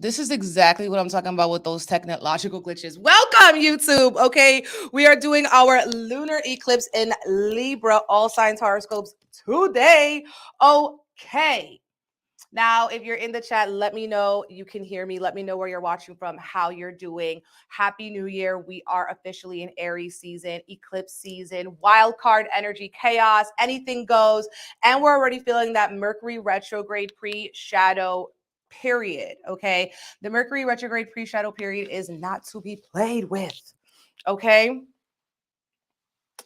This is exactly what I'm talking about with those technological glitches. Welcome, YouTube. Okay, we are doing our lunar eclipse in Libra, all signs horoscopes today. Okay. Now, if you're in the chat, let me know you can hear me. Let me know where you're watching from, how you're doing. Happy New Year. We are officially in Aries season, eclipse season, wild card energy, chaos, anything goes. And we're already feeling that Mercury retrograde pre-shadow period. Okay. The Mercury retrograde pre-shadow period is not to be played with. Okay.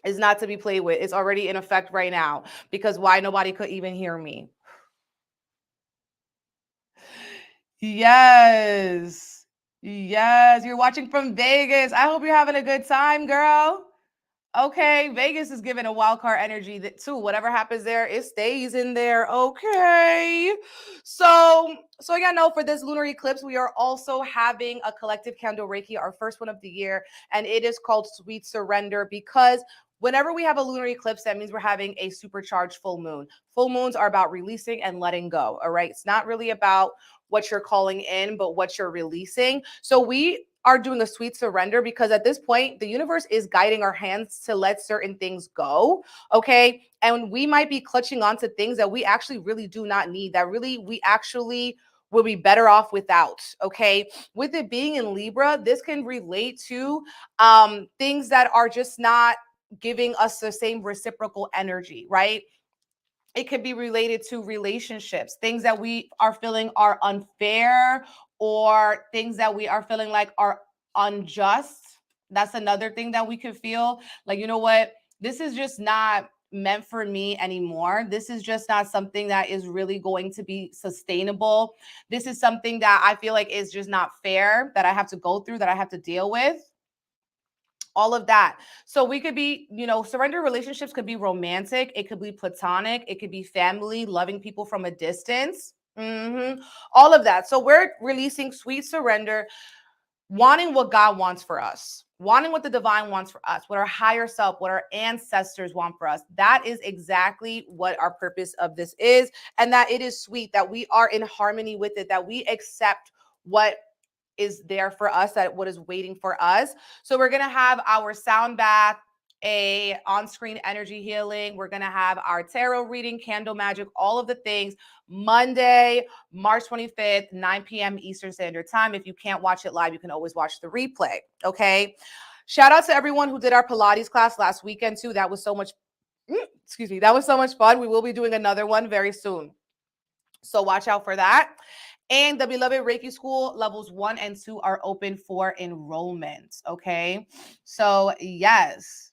Is not to be played with. It's already in effect right now because why nobody could even hear me. Yes. Yes. You're watching from Vegas. I hope you're having a good time, girl. Okay. Vegas is giving a wild card energy that too. Whatever happens there, it stays in there. Okay. So yeah, no, for this lunar eclipse, we are also having a collective candle Reiki, our first one of the year, and it is called Sweet Surrender because whenever we have a lunar eclipse, that means we're having a supercharged full moon. Full moons are about releasing and letting go. All right. It's not really about what you're calling in, but what you're releasing. So we are doing a sweet surrender because at this point, the universe is guiding our hands to let certain things go. Okay. And we might be clutching onto things that we actually really do not need, that really we actually will be better off without. Okay. With it being in Libra, this can relate to things that are just not giving us the same reciprocal energy, right? It could be related to relationships, things that we are feeling are unfair or things that we are feeling like are unjust. That's another thing that we could feel like, you know what? This is just not meant for me anymore. This is just not something that is really going to be sustainable. This is something that I feel like is just not fair that I have to go through, that I have to deal with. All of that. So we could be, surrender relationships could be romantic. It could be platonic. It could be family, loving people from a distance. All of that. So we're releasing sweet surrender, wanting what God wants for us, wanting what the divine wants for us, what our higher self, what our ancestors want for us. That is exactly what our purpose of this is. And that it is sweet, that we are in harmony with it, that we accept what is there for us, that what is waiting for us. So we're going to have our sound bath, a on-screen energy healing. We're going to have our tarot reading, candle magic, all of the things Monday, March 25th, 9 p.m. Eastern Standard Time. If you can't watch it live, you can always watch the replay. Okay. Shout out to everyone who did our Pilates class last weekend too. That was so much, that was so much fun. We will be doing another one very soon. So watch out for that. And the Beloved Reiki School levels 1 and 2 are open for enrollment. Okay. So yes,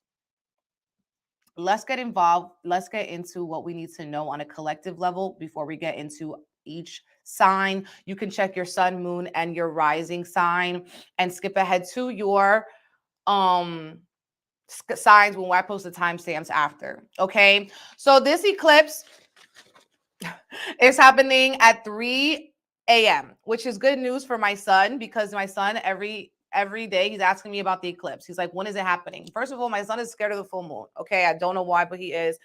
let's get involved. Let's get into what we need to know on a collective level before we get into each sign. You can check your sun, moon, and your rising sign and skip ahead to your signs when I post the timestamps after. Okay. So this eclipse is happening at 3 a.m., which is good news for my son because my son every day he's asking me about the eclipse. He's like, when is it happening? First of all, my son is scared of the full moon. Okay, I don't know why, but he is.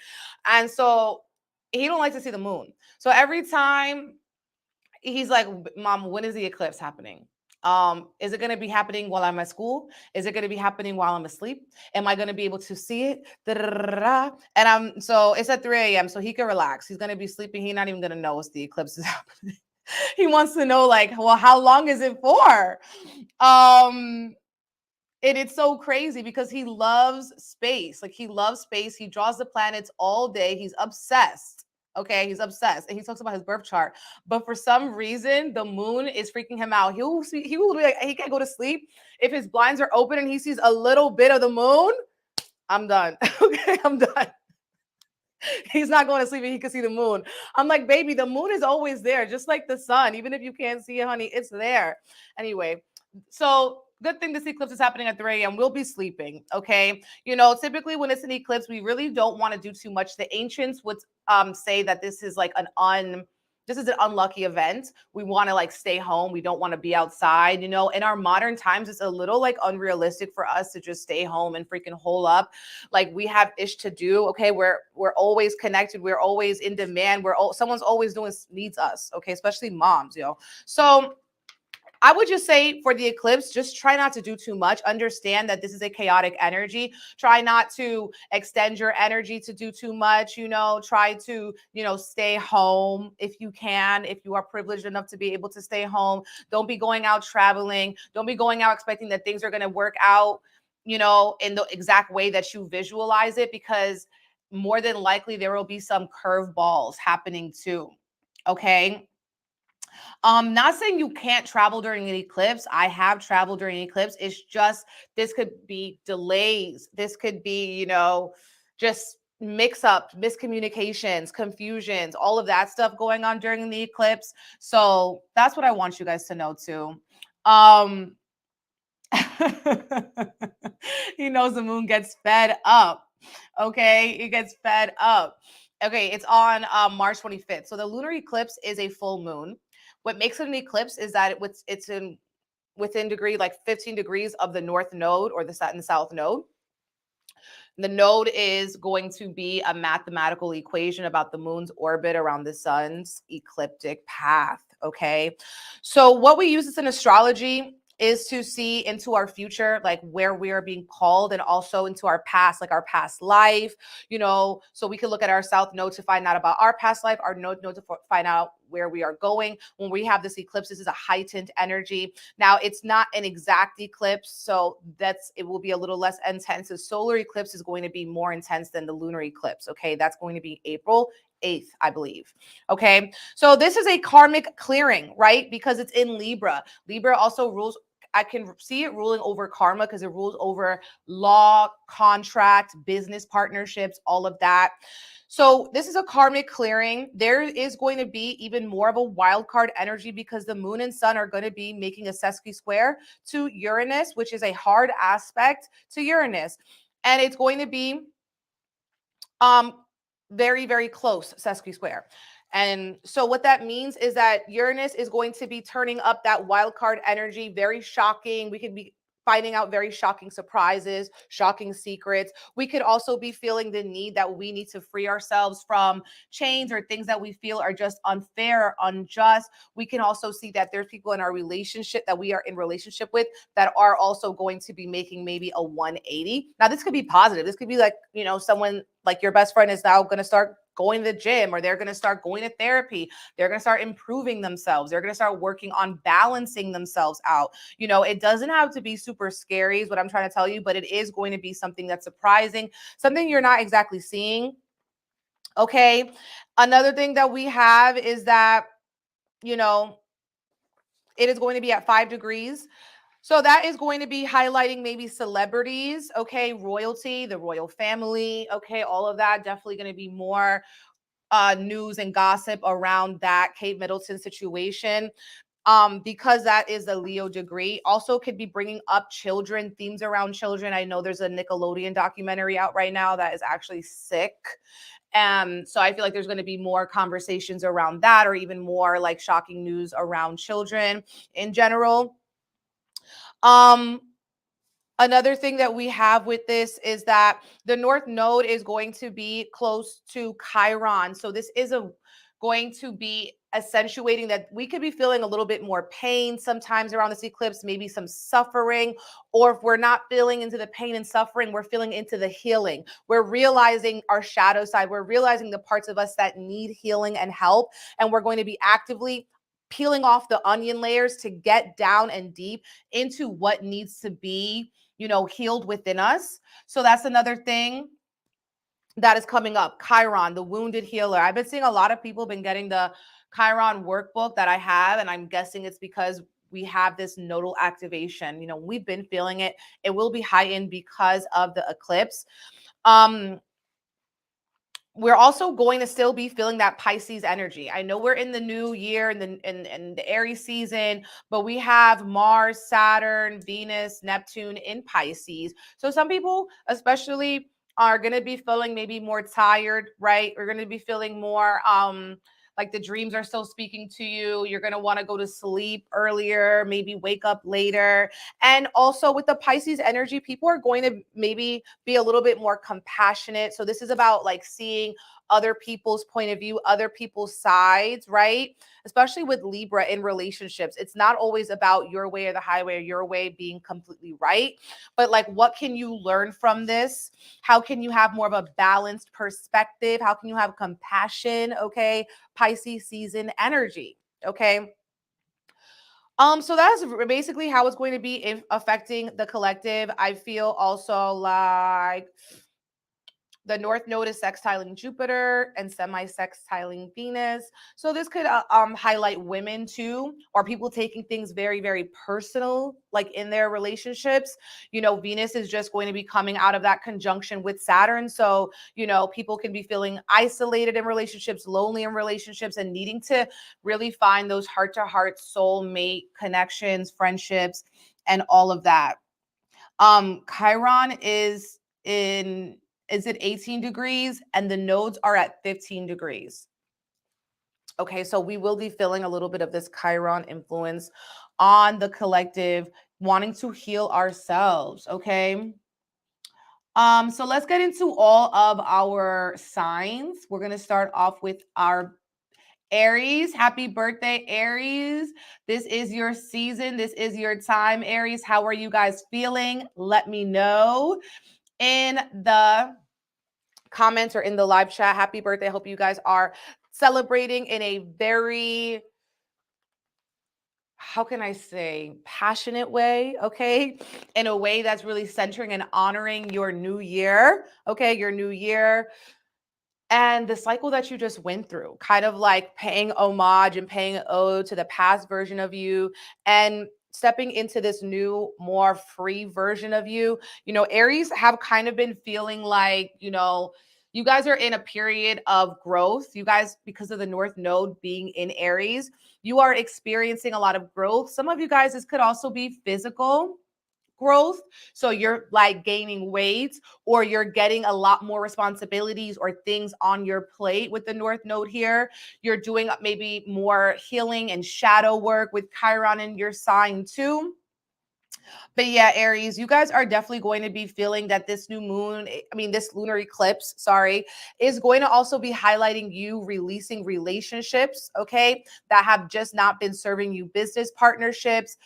And so he don't like to see the moon. So every time he's like, Mom, when is the eclipse happening? Is it going to be happening while I'm at school? Is it going to be happening while I'm asleep? Am I going to be able to see it? And so it's at 3 a.m. so he can relax. He's going to be sleeping. He's not even going to know the eclipse is happening. He wants to know, like, well, how long is it for? It's so crazy because he loves space. Like, he loves space. He draws the planets all day. He's obsessed. Okay, he's obsessed, and he talks about his birth chart. But for some reason, the moon is freaking him out. He will be like, he can't go to sleep if his blinds are open and he sees a little bit of the moon. I'm done. Okay, I'm done. He's not going to sleep and he can see the moon. I'm like, baby, the moon is always there, just like the sun. Even if you can't see it, honey, it's there. Anyway, so good thing this eclipse is happening at 3 a.m. We'll be sleeping, okay? Typically when it's an eclipse, we really don't want to do too much. The ancients would say that this is like an unlucky event. We want to like stay home. We don't want to be outside. In our modern times, it's a little like unrealistic for us to just stay home and freaking hole up. Like, we have ish to do. Okay. We're always connected. We're always in demand. Someone's always needs us. Okay. Especially moms, So I would just say for the eclipse, just try not to do too much. Understand that this is a chaotic energy. Try not to extend your energy to do too much, try to, stay home if you can, if you are privileged enough to be able to stay home. Don't be going out traveling. Don't be going out expecting that things are going to work out, in the exact way that you visualize it, because more than likely there will be some curveballs happening too. Okay. Not saying you can't travel during an eclipse. I have traveled during an eclipse. It's just this could be delays. This could be, just mix up, miscommunications, confusions, all of that stuff going on during the eclipse. So that's what I want you guys to know too. He knows the moon gets fed up. Okay, it gets fed up. Okay, it's on March 25th. So the lunar eclipse is a full moon. What makes it an eclipse is that it's in within degree, like 15 degrees of the north node or the south node. The node is going to be a mathematical equation about the moon's orbit around the sun's ecliptic path. Okay, so what we use this in astrology is to see into our future, like where we are being called, and also into our past, like our past life, so we can look at our south node to find out about our past life, our node to find out where we are going. When we have this eclipse, this is a heightened energy. Now, it's not an exact eclipse, so it will be a little less intense. The solar eclipse is going to be more intense than the lunar eclipse. Okay, that's going to be April 8th, I believe. Okay, so this is a karmic clearing, right? Because it's in Libra. Libra also rules, I can see it ruling over karma because it rules over law, contract, business partnerships, all of that. So this is a karmic clearing. There is going to be even more of a wild card energy because the moon and sun are going to be making a sesqui square to Uranus, which is a hard aspect to Uranus. And it's going to be very, very close sesqui square. And so what that means is that Uranus is going to be turning up that wild card energy, very shocking. We could be finding out very shocking surprises, shocking secrets. We could also be feeling the need that we need to free ourselves from chains or things that we feel are just unfair or unjust. We can also see that there's people in our relationship that we are in relationship with that are also going to be making maybe a 180. Now, this could be positive. This could be like, someone like your best friend is now going to start going to the gym, or they're going to start going to therapy. They're going to start improving themselves. They're going to start working on balancing themselves out. It doesn't have to be super scary is what I'm trying to tell you, but it is going to be something that's surprising, something you're not exactly seeing. Okay. Another thing that we have is that, it is going to be at 5 degrees. So that is going to be highlighting maybe celebrities, okay, royalty, the royal family, okay, all of that. Definitely going to be more news and gossip around that Kate Middleton situation, because that is a Leo degree. Also could be bringing up children, themes around children. I know there's a Nickelodeon documentary out right now that is actually sick. So I feel like there's going to be more conversations around that, or even more like shocking news around children in general. Another thing that we have with this is that the North Node is going to be close to Chiron. So this is going to be accentuating that we could be feeling a little bit more pain sometimes around this eclipse, maybe some suffering, or if we're not feeling into the pain and suffering, we're feeling into the healing. We're realizing our shadow side. We're realizing the parts of us that need healing and help, and we're going to be actively peeling off the onion layers to get down and deep into what needs to be, healed within us. So that's another thing that is coming up. Chiron, the wounded healer. I've been seeing a lot of people been getting the Chiron workbook that I have, and I'm guessing it's because we have this nodal activation. We've been feeling it. It will be heightened because of the eclipse. We're also going to still be feeling that Pisces energy. I know we're in the new year and the Aries season, but we have Mars, Saturn, Venus, Neptune in Pisces. So some people especially are going to be feeling maybe more tired, right? We're going to be feeling more like the dreams are still speaking to you. You're going to want to go to sleep earlier, maybe wake up later. And also with the Pisces energy, people are going to maybe be a little bit more compassionate. So this is about like seeing other people's point of view, other people's sides, right? Especially with Libra in relationships. It's not always about your way or the highway or your way being completely right, but like, what can you learn from this? How can you have more of a balanced perspective? How can you have compassion? Okay. Pisces season energy. Okay. So that's basically how it's going to be affecting the collective. I feel also like the North Node is sextiling Jupiter and semi-sextiling Venus. So this could highlight women too, or people taking things very, very personal, like in their relationships. You know, Venus is just going to be coming out of that conjunction with Saturn. So, you know, people can be feeling isolated in relationships, lonely in relationships, and needing to really find those heart-to-heart soulmate connections, friendships, and all of that. Chiron is at 18 degrees and the nodes are at 15 degrees. Okay, so we will be feeling a little bit of this Chiron influence on the collective, wanting to heal ourselves, okay? So let's get into all of our signs. We're going to start off with our Aries. Happy birthday, Aries. This is your season. This is your time, Aries. How are you guys feeling? Let me know in the comments or in the live chat. Happy birthday. I hope you guys are celebrating in a very, how can I say, passionate way, okay? In a way that's really centering and honoring your new year, okay? Your new year and the cycle that you just went through, kind of like paying homage and paying ode to the past version of you and stepping into this new, more free version of you. You know, Aries have kind of been feeling like, you know, you guys are in a period of growth. You guys, because of the North Node being in Aries, you are experiencing a lot of growth. Some of you guys, this could also be physical growth. So you're like gaining weight or you're getting a lot more responsibilities or things on your plate with the North Node here. You're doing maybe more healing and shadow work with Chiron in your sign too. But yeah, Aries, you guys are definitely going to be feeling that this new moon, this lunar eclipse, sorry, is going to also be highlighting you releasing relationships, okay, that have just not been serving you, business partnerships,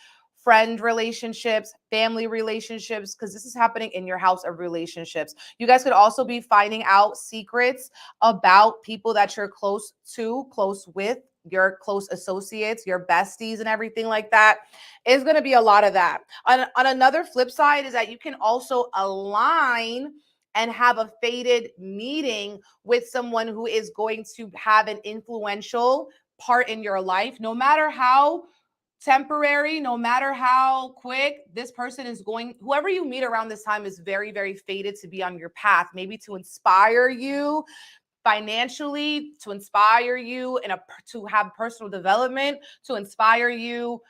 friend relationships, family relationships, because this is happening in your house of relationships. You guys could also be finding out secrets about people that you're close to, close with, your close associates, your besties, and everything like that. Is going to be a lot of that. On another flip side is that you can also align and have a fated meeting with someone who is going to have an influential part in your life, no matter how temporary, no matter how quick. This person is going, whoever you meet around this time is very, very fated to be on your path, maybe to inspire you financially, to inspire you to have personal development, to inspire you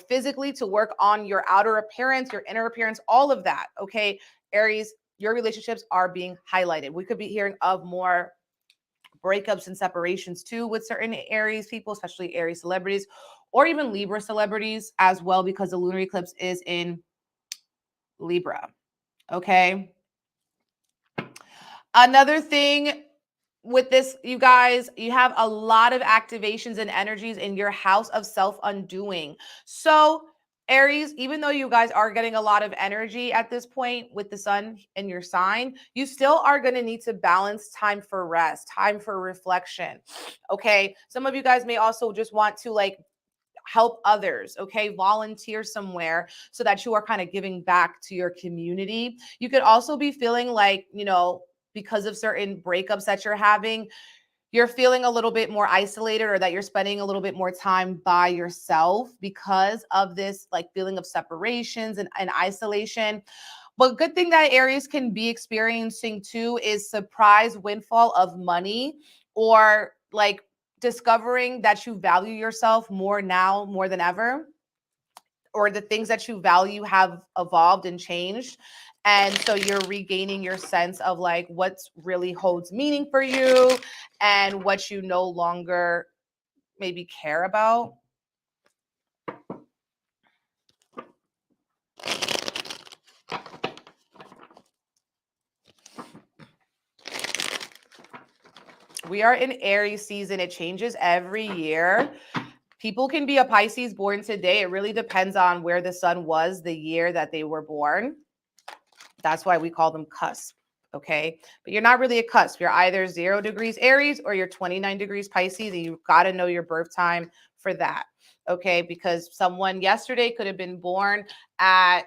physically, to work on your outer appearance, your inner appearance, all of that. Okay, Aries, your relationships are being highlighted. We could be hearing of more breakups and separations too with certain Aries people, especially Aries celebrities or even Libra celebrities as well, because the lunar eclipse is in Libra. Okay. Another thing with this, you guys, you have a lot of activations and energies in your house of self-undoing. So Aries, even though you guys are getting a lot of energy at this point with the sun in your sign, you still are going to need to balance time for rest, time for reflection. Okay. Some of you guys may also just want to like help others, okay? Volunteer somewhere so that you are kind of giving back to your community. You could also be feeling like, because of certain breakups that you're having, you're feeling a little bit more isolated, or that you're spending a little bit more time by yourself because of this like feeling of separations and isolation. But good thing that Aries can be experiencing too is surprise windfall of money, or like discovering that you value yourself more now, more than ever, or the things that you value have evolved and changed. And so you're regaining your sense of like what really holds meaning for you and what you no longer maybe care about. We are in Aries season. It changes every year. People can be a Pisces born today. It really depends on where the sun was the year that they were born. That's why we call them cusp. Okay. But you're not really a cusp. You're either 0 degrees Aries or you're 29 degrees Pisces. And you've got to know your birth time for that. Okay. Because someone yesterday could have been born at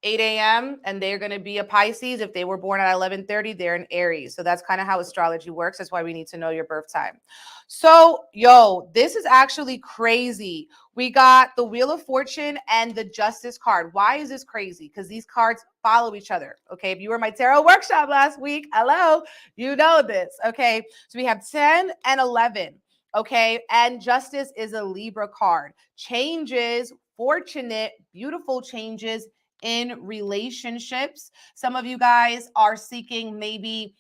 8 a.m. and they're going to be a Pisces. If they were born at 11:30, they're an Aries. So that's kind of how astrology works. That's why we need to know your birth time. So, yo, this is actually crazy. We got the Wheel of Fortune and the Justice card. Why is this crazy? Because these cards follow each other. Okay. If you were in my tarot workshop last week, hello, you know this. Okay. So we have 10 and 11. Okay. And Justice is a Libra card. Changes, fortunate, beautiful changes in relationships. Some of you guys are seeking maybe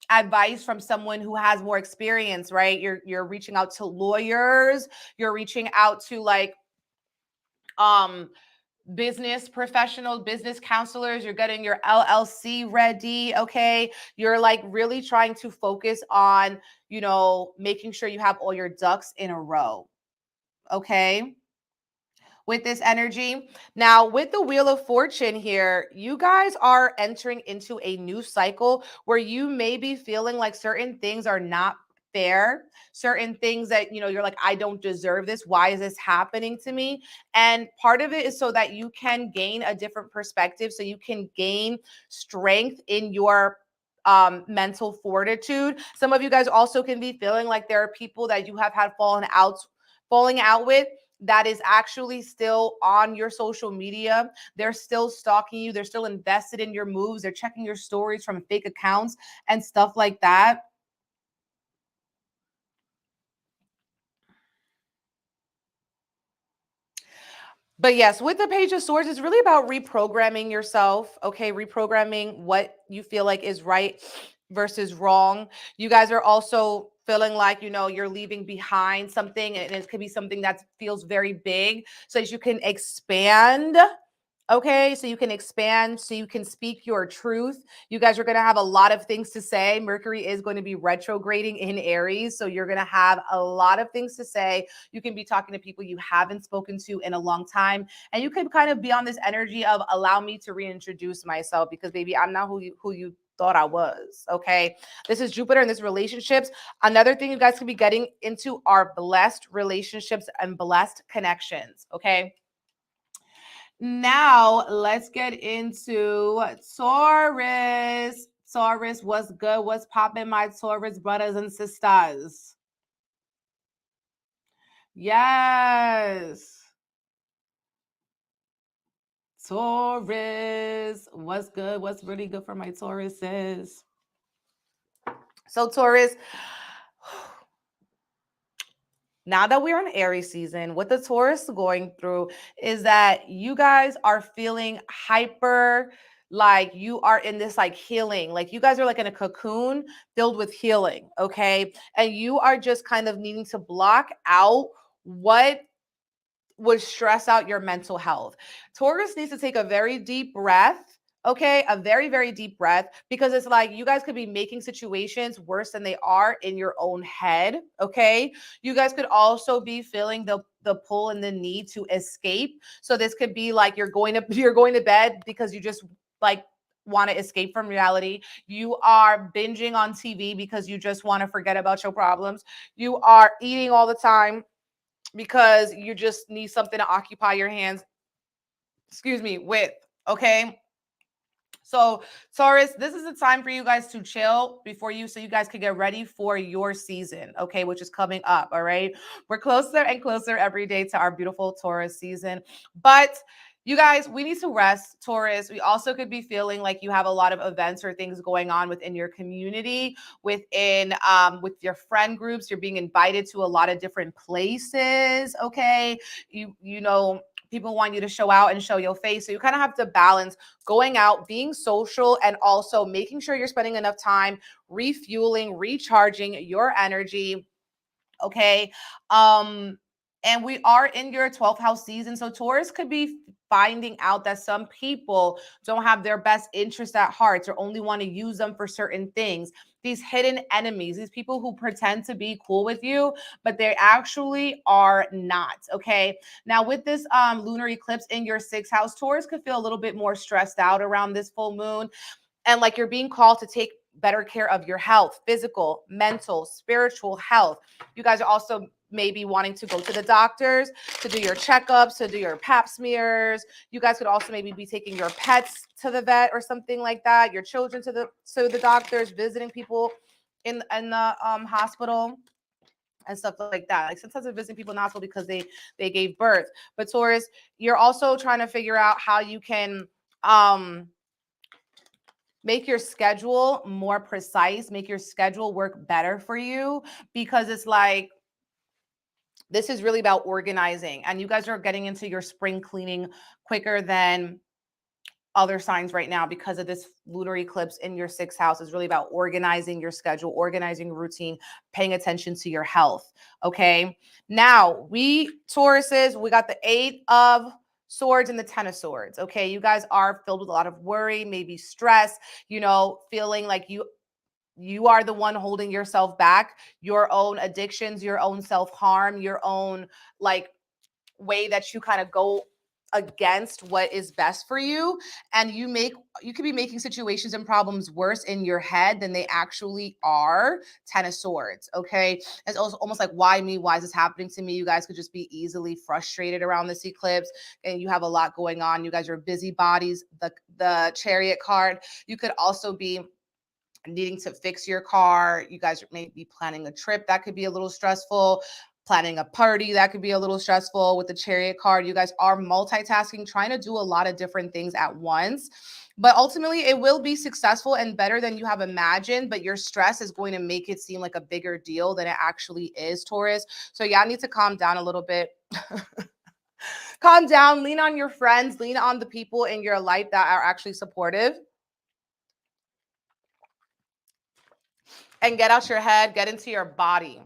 advice from someone who has more experience, right? You're reaching out to lawyers, you're reaching out to like business professionals, business counselors, you're getting your LLC ready, okay? You're like really trying to focus on, you know, making sure you have all your ducks in a row. Okay? With this energy. Now, with the Wheel of Fortune here, you guys are entering into a new cycle where you may be feeling like certain things are not fair, certain things that, you know, you're like, I don't deserve this. Why is this happening to me? And part of it is so that you can gain a different perspective, so you can gain strength in your mental fortitude. Some of you guys also can be feeling like there are people that you have had falling out with that is actually still on your social media. They're still stalking you. They're still invested in your moves. They're checking your stories from fake accounts and stuff like that. But yes, with the Page of Swords, it's really about reprogramming yourself, okay? Reprogramming what you feel like is right versus wrong. You guys are also feeling like, you know, you're leaving behind something, and it could be something that feels very big, so that you can expand. Okay, so you can expand, so you can speak your truth. You guys are going to have a lot of things to say. Mercury is going to be retrograding in Aries, so you're going to have a lot of things to say. You can be talking to people you haven't spoken to in a long time, and you can kind of be on this energy of allow me to reintroduce myself, because baby, I'm not who you thought I was. Okay, this is Jupiter and this relationships. Another thing you guys could be getting into are blessed relationships and blessed connections. Okay. Now, let's get into Taurus. Taurus, what's good? What's popping, my Taurus brothers and sisters? Yes. Taurus, what's good? What's really good for my Tauruses? So, Taurus, now that we're in Aries season, what the Taurus is going through is that you guys are feeling hyper, like you are in this like healing, like you guys are like in a cocoon filled with healing, okay? And you are just kind of needing to block out what would stress out your mental health. Taurus needs to take a very deep breath. Okay, a very, very deep breath, because it's like you guys could be making situations worse than they are in your own head. Okay, you guys could also be feeling the pull and the need to escape. So this could be like you're going to bed because you just like want to escape from reality. You are binging on TV because you just want to forget about your problems. You are eating all the time because you just need something to occupy your hands, with. Okay. So, Taurus, this is the time for you guys to chill so you guys can get ready for your season, okay, which is coming up. All right. We're closer and closer every day to our beautiful Taurus season. But you guys, we need to rest, Taurus. We also could be feeling like you have a lot of events or things going on within your community, within with your friend groups. You're being invited to a lot of different places. Okay. You know, people want you to show out and show your face. So you kind of have to balance going out, being social, and also making sure you're spending enough time refueling, recharging your energy. Okay. And we are in your 12th house season. So Taurus could be finding out that some people don't have their best interest at heart or only want to use them for certain things. These hidden enemies, these people who pretend to be cool with you, but they actually are not. Okay. Now with this lunar eclipse in your 6th house, Taurus could feel a little bit more stressed out around this full moon. And like you're being called to take better care of your health, physical, mental, spiritual health. You guys are also maybe wanting to go to the doctors to do your checkups, to do your pap smears. You guys could also maybe be taking your pets to the vet or something like that, your children to the doctors, visiting people in the hospital and stuff like that. Like sometimes they're visiting people in the hospital because they gave birth. But Taurus, you're also trying to figure out how you can make your schedule more precise, make your schedule work better for you, because it's like, this is really about organizing, and you guys are getting into your spring cleaning quicker than other signs right now because of this lunar eclipse in your 6th house. Is really about organizing your schedule, organizing your routine, paying attention to your health. Okay. Now we Tauruses, we got the 8 of Swords and the 10 of Swords. Okay. You guys are filled with a lot of worry, maybe stress, feeling like you are the one holding yourself back, your own addictions, your own self-harm, your own like way that you kind of go against what is best for you, and you could be making situations and problems worse in your head than they actually are. 10 of Swords. Okay. It's also almost like, why me? Why is this happening to me? You guys could just be easily frustrated around this eclipse, and you have a lot going on. You guys are busybodies. The Chariot card. You could also be needing to fix your car. You guys may be planning a trip that could be a little stressful, planning a party that could be a little stressful. With the Chariot card, you guys are multitasking, trying to do a lot of different things at once. But ultimately, it will be successful and better than you have imagined. But your stress is going to make it seem like a bigger deal than it actually is, Taurus. So y'all need to calm down a little bit. Calm down, lean on your friends, lean on the people in your life that are actually supportive. And get out your head, get into your body.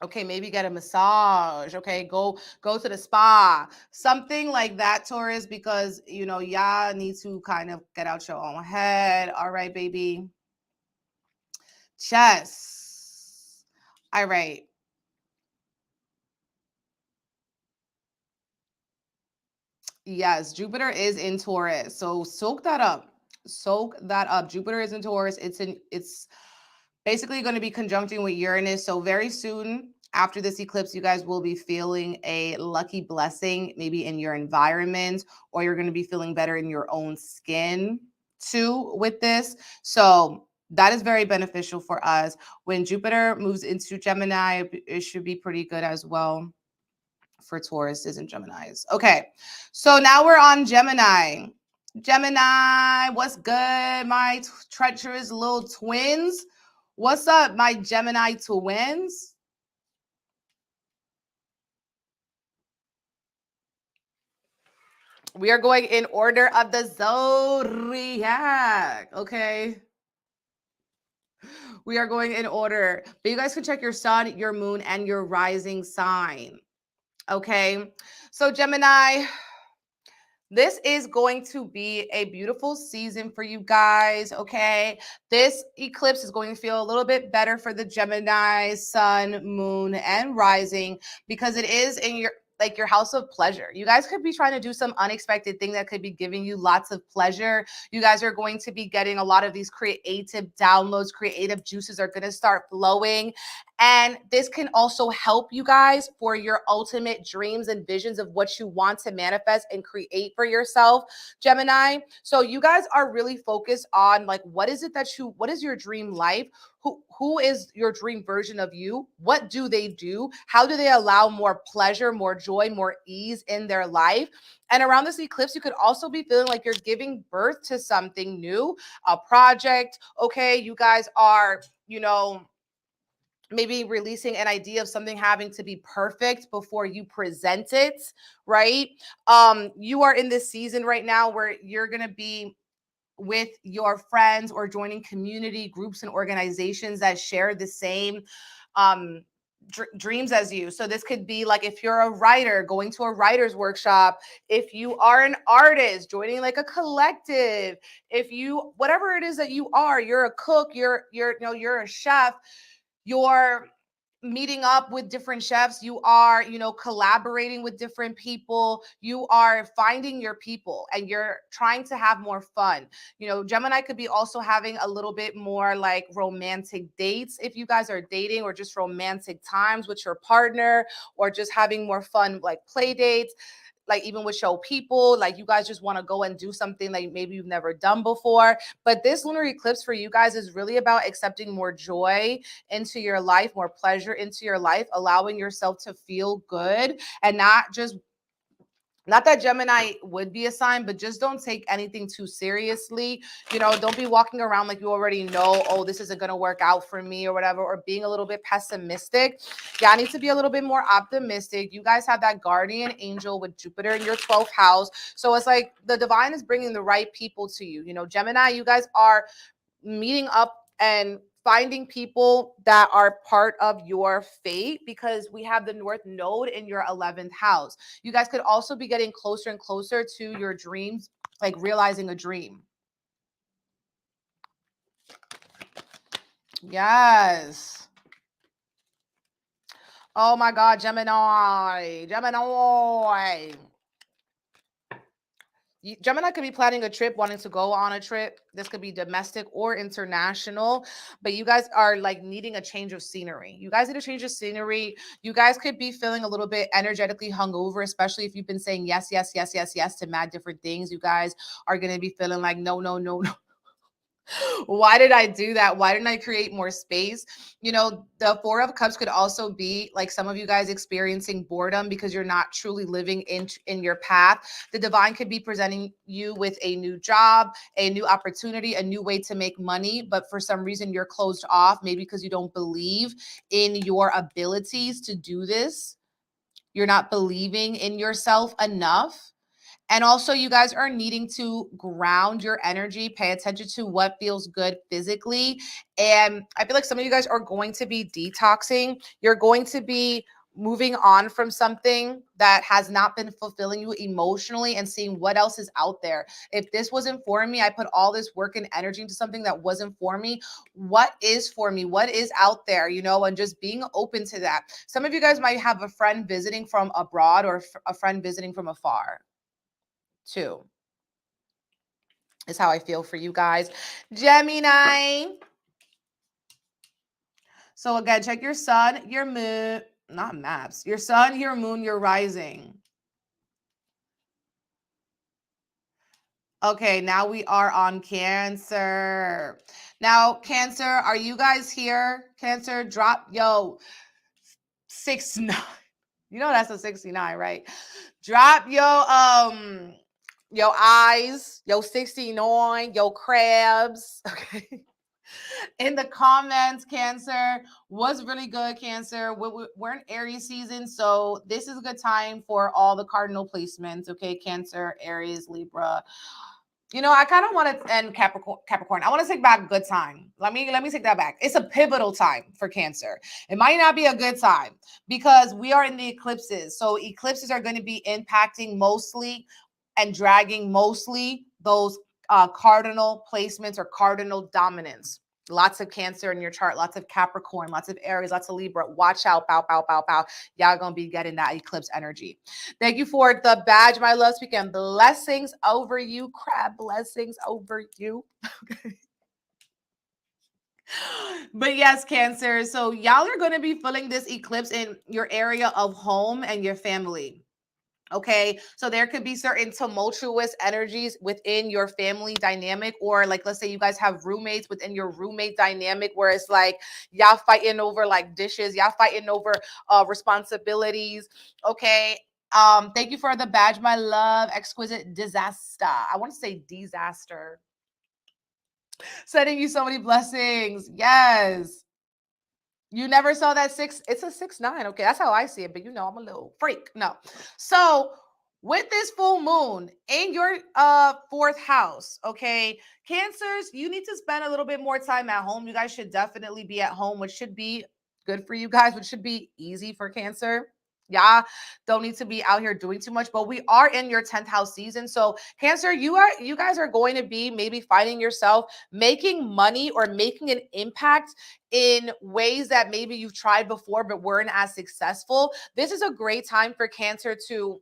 Okay, maybe get a massage. Okay, go to the spa, something like that, Taurus, because y'all need to kind of get out your own head. All right, baby. Chess. All right. Yes, Jupiter is in Taurus, so soak that up. Soak that up. Jupiter is in Taurus. It's basically going to be conjuncting with Uranus. So very soon after this eclipse, you guys will be feeling a lucky blessing, maybe in your environment, or you're going to be feeling better in your own skin too with this. So that is very beneficial for us. When Jupiter moves into Gemini, it should be pretty good as well for Tauruses and Geminis. Okay, so now we're on Gemini. Gemini, what's good, my treacherous little twins? What's up, my Gemini twins? We are going in order of the zodiac, okay? We are going in order. But you guys can check your sun, your moon, and your rising sign, okay? So Gemini, this is going to be a beautiful season for you guys, okay? This eclipse is going to feel a little bit better for the Gemini, sun, moon, and rising, because it is in your house of pleasure. You guys could be trying to do some unexpected thing that could be giving you lots of pleasure. You guys are going to be getting a lot of these creative downloads, creative juices are going to start flowing. And this can also help you guys for your ultimate dreams and visions of what you want to manifest and create for yourself, Gemini. So you guys are really focused on like, what is your dream life? Who is your dream version of you? What do they do? How do they allow more pleasure, more joy, more ease in their life? And around this eclipse, you could also be feeling like you're giving birth to something new, a project. Okay, you guys are, maybe releasing an idea of something having to be perfect before you present it, right? You are in this season right now where you're going to be with your friends or joining community groups and organizations that share the same dreams as you. So this could be like if you're a writer, going to a writer's workshop, if you are an artist, joining like a collective, if you, whatever it is that you are, you're a cook, you're a chef, you're meeting up with different chefs, you are, collaborating with different people, you are finding your people and you're trying to have more fun. Gemini could be also having a little bit more like romantic dates if you guys are dating, or just romantic times with your partner, or just having more fun like play dates, like even with show people, like you guys just want to go and do something like maybe you've never done before. But this lunar eclipse for you guys is really about accepting more joy into your life, more pleasure into your life, allowing yourself to feel good, and not that Gemini would be a sign, but just don't take anything too seriously. Don't be walking around like you already know, oh, this isn't going to work out for me or whatever, or being a little bit pessimistic. Yeah, I need to be a little bit more optimistic. You guys have that guardian angel with Jupiter in your 12th house. So it's like the divine is bringing the right people to you. Gemini, you guys are meeting up and finding people that are part of your fate, because we have the North Node in your 11th house. You guys could also be getting closer and closer to your dreams, like realizing a dream. Yes. Oh my God, Gemini. Gemini could be planning a trip, wanting to go on a trip. This could be domestic or international, but you guys are like needing a change of scenery. You guys need a change of scenery. You guys could be feeling a little bit energetically hungover, especially if you've been saying yes, yes, yes, yes, yes to mad different things. You guys are going to be feeling like, no, no, no, no. Why did I do that? Why didn't I create more space? The Four of Cups could also be like some of you guys experiencing boredom because you're not truly living in your path. The divine could be presenting you with a new job, a new opportunity, a new way to make money, but for some reason you're closed off, maybe because you don't believe in your abilities to do this. You're not believing in yourself enough. And also, you guys are needing to ground your energy, pay attention to what feels good physically. And I feel like some of you guys are going to be detoxing. You're going to be moving on from something that has not been fulfilling you emotionally and seeing what else is out there. If this wasn't for me, I put all this work and energy into something that wasn't for me. What is for me? What is out there? And just being open to that. Some of you guys might have a friend visiting from abroad or a friend visiting from afar too, is how I feel for you guys. Gemini. So again, check your sun, your moon, not maps, your sun, your moon, your rising. Okay, now we are on Cancer. Now, Cancer, are you guys here? Cancer, drop, 69. That's a 69, right? Drop your eyes, your 69, your crabs, okay? In the comments. Cancer was really good. Cancer, we're in Aries season, so this is a good time for all the cardinal placements. Okay, Cancer, Aries, Libra. I kind of want to end Capricorn. I want to take back good time. Let me take that back. It's a pivotal time for Cancer. It might not be a good time because we are in the eclipses. So eclipses are going to be impacting mostly and dragging mostly those cardinal placements or cardinal dominance. Lots of Cancer in your chart, lots of Capricorn, lots of Aries, lots of Libra. Watch out, pow, pow, pow, pow. Y'all gonna be getting that eclipse energy. Thank you for the badge, my love. Speaking blessings over you, crab blessings over you. But yes, Cancer. So y'all are gonna be feeling this eclipse in your area of home and your family. Okay, so there could be certain tumultuous energies within your family dynamic, or like, let's say you guys have roommates within your roommate dynamic where it's like y'all fighting over like dishes, y'all fighting over responsibilities. Okay. Thank you for the badge, my love. Exquisite disaster. I want to say disaster. Sending you so many blessings. Yes. You never saw that six. It's a 6-9. Okay, that's how I see it. But I'm a little freak. No. So with this full moon in your fourth house, okay, Cancers, you need to spend a little bit more time at home. You guys should definitely be at home, which should be good for you guys, which should be easy for Cancer. Yeah, don't need to be out here doing too much, but we are in your 10th house season. So Cancer, you guys are going to be maybe finding yourself making money or making an impact in ways that maybe you've tried before but weren't as successful. This is a great time for Cancer to,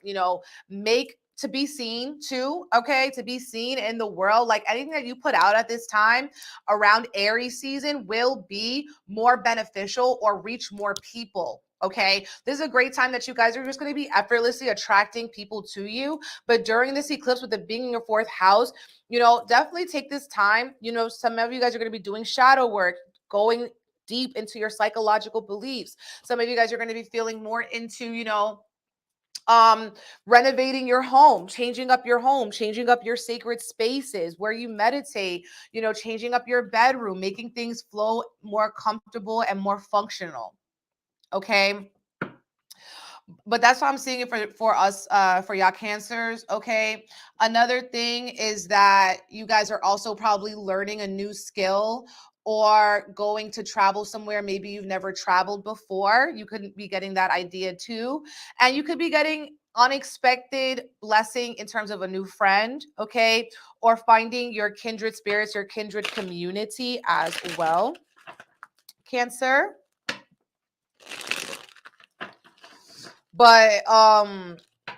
to be seen too, okay? To be seen in the world. Like anything that you put out at this time around Aries season will be more beneficial or reach more people. Okay, this is a great time that you guys are just going to be effortlessly attracting people to you. But during this eclipse, with it being in your 4th house, definitely take this time. Some of you guys are going to be doing shadow work, going deep into your psychological beliefs. Some of you guys are going to be feeling more into, renovating your home, changing up your sacred spaces where you meditate, changing up your bedroom, making things flow more comfortable and more functional. Okay, but that's why I'm seeing it for us, for y'all Cancers. Okay, another thing is that you guys are also probably learning a new skill or going to travel somewhere maybe you've never traveled before. You could be getting that idea too, and you could be getting unexpected blessing in terms of a new friend, okay, or finding your kindred spirits, your kindred community as well, Cancer. But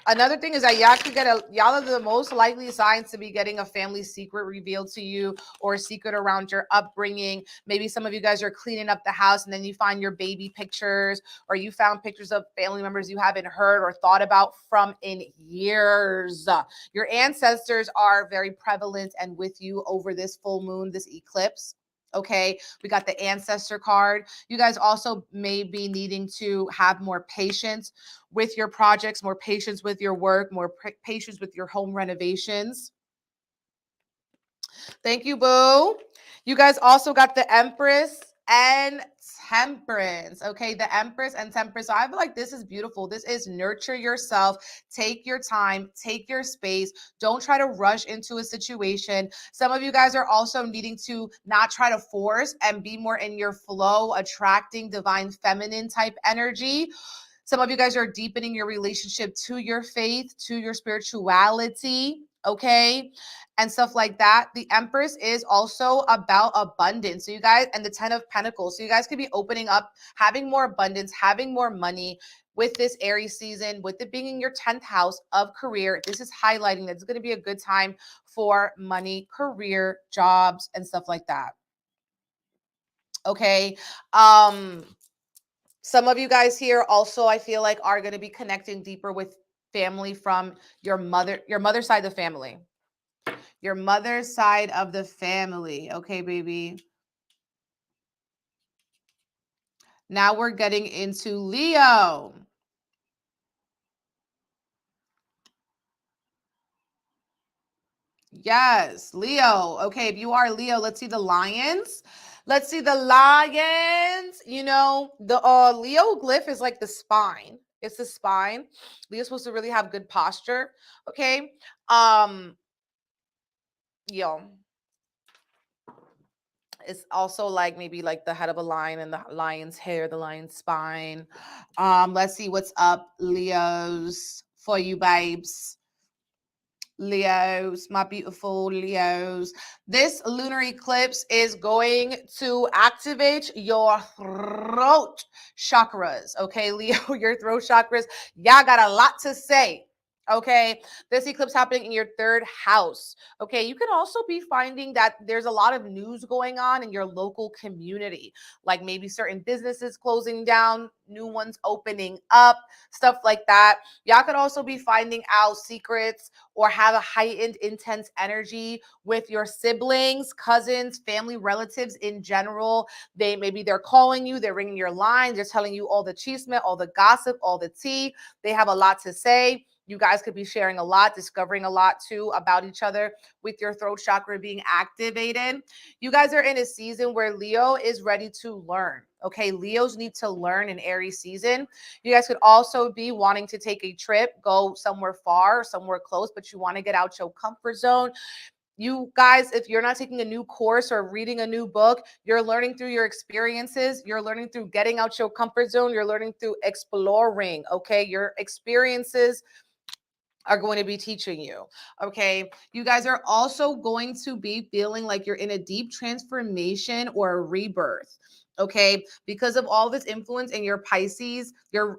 another thing is that y'all are the most likely signs to be getting a family secret revealed to you, or a secret around your upbringing. Maybe some of you guys are cleaning up the house and then you find your baby pictures, or you found pictures of family members you haven't heard or thought about from in years. Your ancestors are very prevalent and with you over this full moon, this eclipse. Okay, we got the ancestor card. You guys also may be needing to have more patience with your projects, more patience with your work, more patience with your home renovations. Thank you, boo. You guys also got the Empress and Temperance. Okay, the Empress and Temperance. So I feel like this is beautiful. This is nurture yourself. Take your time, take your space. Don't try to rush into a situation. Some of you guys are also needing to not try to force and be more in your flow, attracting divine feminine type energy. Some of you guys are deepening your relationship to your faith, to your spirituality, okay, and stuff like that. The Empress is also about abundance. So you guys, and the 10 of Pentacles. So you guys could be opening up, having more abundance, having more money with this Aries season, with it being in your 10th house of career. This is highlighting that it's going to be a good time for money, career, jobs, and stuff like that. Okay. Some of you guys here also, I feel like, are going to be connecting deeper with family from your mother's side of the family. Your mother's side of the family. Okay, baby. Now we're getting into Leo. Yes, Leo. Okay, if you are Leo, let's see the lions. Let's see the lions. The Leo glyph is like the spine. It's the spine. Leo's supposed to really have good posture. Okay. Yo. It's also like maybe like the head of a lion and the lion's hair, the lion's spine. Let's see what's up, Leos, for you babes. Leos, my beautiful Leos. This lunar eclipse is going to activate your throat chakras. Okay, Leo, your throat chakras. Y'all got a lot to say. Okay, this eclipse happening in your 3rd house. Okay, you can also be finding that there's a lot of news going on in your local community, like maybe certain businesses closing down, new ones opening up, stuff like that. Y'all could also be finding out secrets or have a heightened, intense energy with your siblings, cousins, family, relatives in general. They're calling you, they're ringing your line, they're telling you all the chisme, all the gossip, all the tea. They have a lot to say. You guys could be sharing a lot, discovering a lot too about each other with your throat chakra being activated. You guys are in a season where Leo is ready to learn. Okay, Leos need to learn in Aries season. You guys could also be wanting to take a trip, go somewhere far, somewhere close, but you want to get out your comfort zone. You guys, if you're not taking a new course or reading a new book, you're learning through your experiences. You're learning through getting out your comfort zone. You're learning through exploring, okay? Your experiences are going to be teaching you, okay? You guys are also going to be feeling like you're in a deep transformation or a rebirth, okay? Because of all this influence in your Pisces, your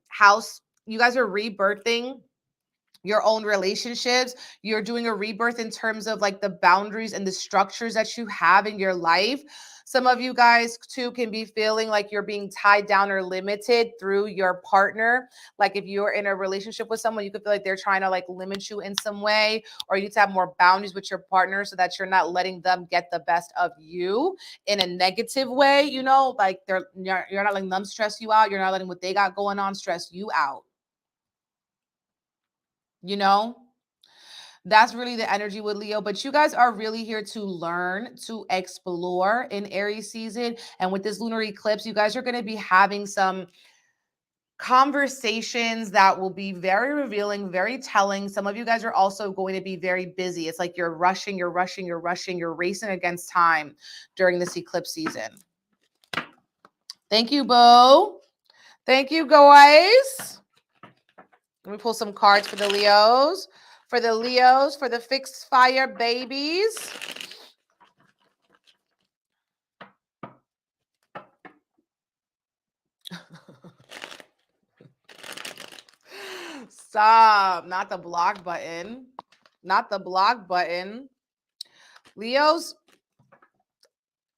house, you guys are rebirthing your own relationships. You're doing a rebirth in terms of like the boundaries and the structures that you have in your life. Some of you guys too can be feeling like you're being tied down or limited through your partner. Like if you're in a relationship with someone, you could feel like they're trying to like limit you in some way, or you need to have more boundaries with your partner so that you're not letting them get the best of you in a negative way, you know, like you're not letting them stress you out. You're not letting what they got going on stress you out. You know, that's really the energy with Leo. But you guys are really here to learn, to explore in Aries season. And with this lunar eclipse, you guys are going to be having some conversations that will be very revealing, very telling. Some of you guys are also going to be very busy. It's like you're rushing, you're racing against time during this eclipse season. Thank you, Bo. Thank you, guys. Let me pull some cards for the Leos. For the Leos, for the fixed fire babies. Stop. Not the block button. Not the block button. Leos,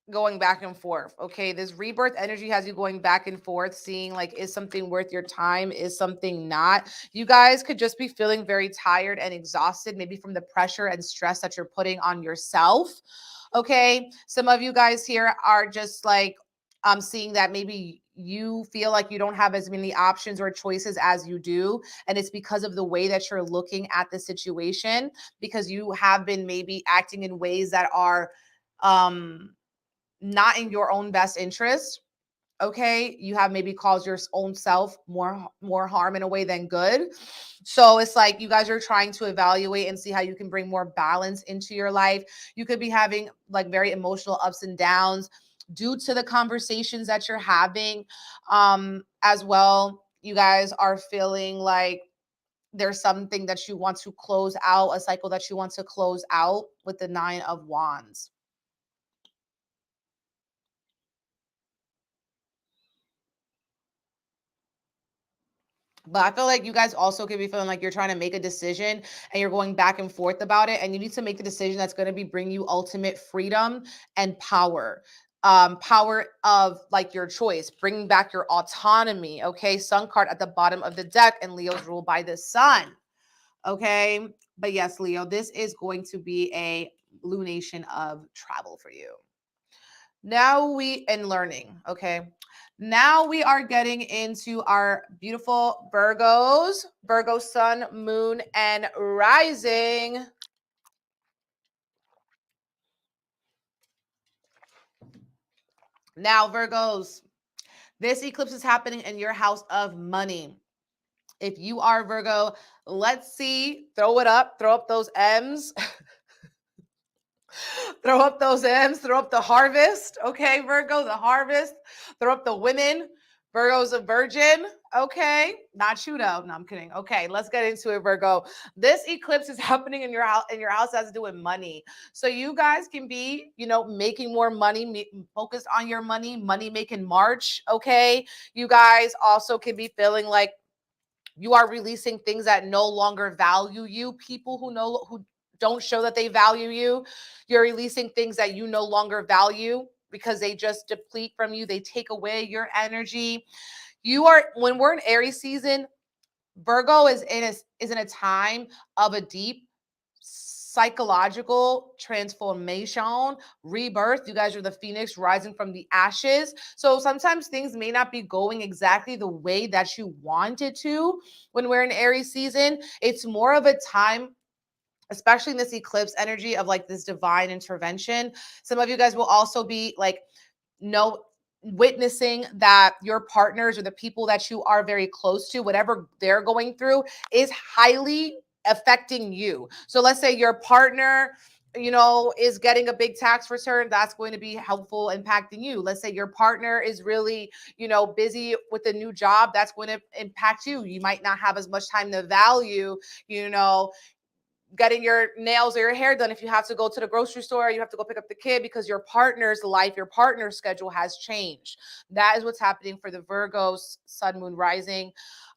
going back and forth. Okay, this rebirth energy has you going back and forth, seeing like, is something worth your time? Is something not? You guys could just be feeling very tired and exhausted, maybe from the pressure and stress that you're putting on yourself. Okay, some of you guys here are just like seeing that maybe you feel like you don't have as many options or choices as you do, and it's because of the way that you're looking at the situation, because you have been maybe acting in ways that are not in your own best interest. Okay, you have maybe caused your own self more harm in a way than good. So it's like you guys are trying to evaluate and see how you can bring more balance into your life. You could be having like very emotional ups and downs due to the conversations that you're having. As well, you guys are feeling like there's something that you want to close out, a cycle that you want to close out with the 9 of Wands. But I feel like you guys also could be feeling like you're trying to make a decision and you're going back and forth about it. And you need to make the decision that's going to be bring you ultimate freedom and power. Power of like your choice, bringing back your autonomy. Okay. Sun card at the bottom of the deck, and Leo's ruled by the sun. Okay. But yes, Leo, this is going to be a lunation of travel for you. Now learning. Okay. Now we are getting into our beautiful Virgos, Virgo sun, moon, and rising. Now, Virgos, this eclipse is happening in your house of money. If you are Virgo, let's see, throw it up, throw up those M's. Throw up those M's, throw up the harvest. Okay, Virgo, the harvest. Throw up the women. Virgo's a virgin. Okay, not you though. No, I'm kidding. Okay, let's get into it, Virgo. This eclipse is happening in your house, and your house has to do with money. So you guys can be, making more money, focus on your money making March. Okay, you guys also can be feeling like you are releasing things that no longer value you. People who don't show that they value you. You're releasing things that you no longer value because they just deplete from you. They take away your energy. When we're in Aries season, Virgo is in a time of a deep psychological transformation, rebirth. You guys are the phoenix rising from the ashes. So sometimes things may not be going exactly the way that you want it to when we're in Aries season. It's more of a time, especially in this eclipse energy, of like this divine intervention. Some of you guys will also be like, witnessing that your partners or the people that you are very close to, whatever they're going through, is highly affecting you. So let's say your partner is getting a big tax return, that's going to be helpful impacting you. Let's say your partner is really, busy with a new job, that's going to impact you. You might not have as much time to value, getting your nails or your hair done. If you have to go to the grocery store, you have to go pick up the kid because your partner's life, your partner's schedule has changed. That is what's happening for the Virgos, sun, moon, rising.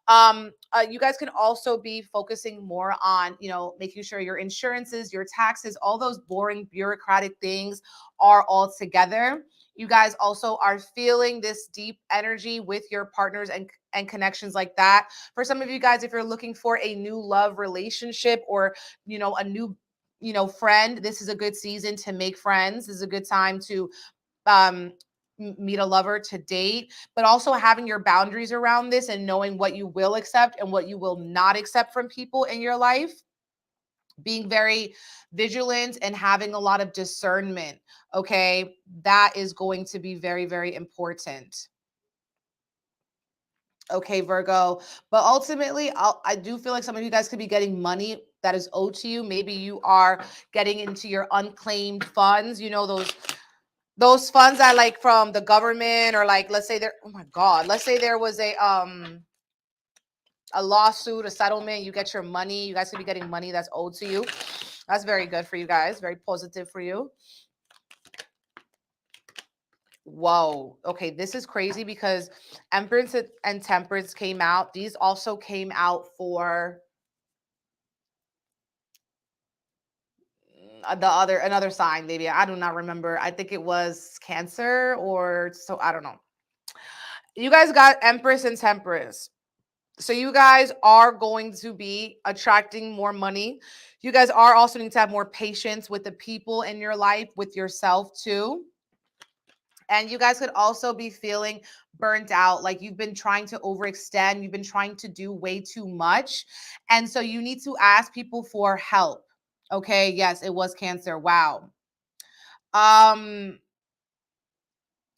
You guys can also be focusing more on, making sure your insurances, your taxes, all those boring bureaucratic things are all together. You guys also are feeling this deep energy with your partners and connections like that. For some of you guys, if you're looking for a new love relationship or, a new, friend, this is a good season to make friends. This is a good time to meet a lover, to date, but also having your boundaries around this and knowing what you will accept and what you will not accept from people in your life. Being very vigilant and having a lot of discernment. Okay. That is going to be very, very important. Okay, Virgo. But ultimately, I do feel like some of you guys could be getting money that is owed to you. Maybe you are getting into your unclaimed funds, those funds that like from the government, or like, let's say oh my God, let's say there was a lawsuit, a settlement, you get your money. You guys could be getting money that's owed to you. That's very good for you guys. Very positive for you. Whoa. Okay, this is crazy because Empress and Temperance came out. These also came out for another sign, maybe. I do not remember. I think it was Cancer, or so, I don't know. You guys got Empress and Temperance. So you guys are going to be attracting more money. You guys are also need to have more patience with the people in your life, with yourself too. And you guys could also be feeling burnt out, like you've been trying to overextend, you've been trying to do way too much. And so you need to ask people for help. Okay, yes, it was Cancer. Wow.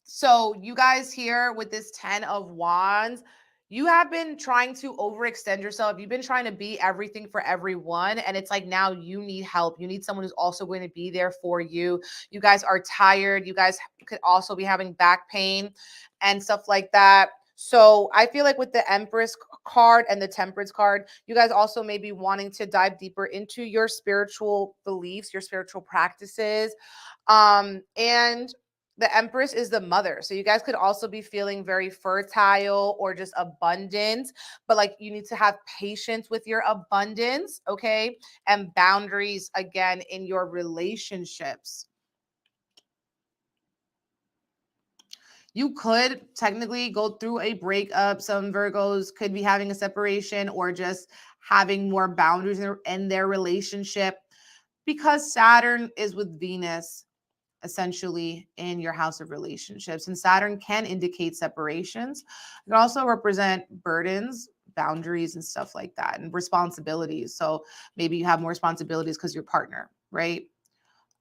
So you guys here with this 10 of Wands, you have been trying to overextend yourself. You've been trying to be everything for everyone. And it's like now you need help. You need someone who's also going to be there for you. You guys are tired. You guys could also be having back pain and stuff like that. So I feel like with the Empress card and the Temperance card, you guys also may be wanting to dive deeper into your spiritual beliefs, your spiritual practices. And the Empress is the mother. So you guys could also be feeling very fertile or just abundant, but like you need to have patience with your abundance, okay? And boundaries again in your relationships. You could technically go through a breakup. Some Virgos could be having a separation or just having more boundaries in their relationship, because Saturn is with Venus essentially in your house of relationships. And Saturn can indicate separations. It can also represent burdens, boundaries, and stuff like that, and responsibilities. So maybe you have more responsibilities because your partner, right?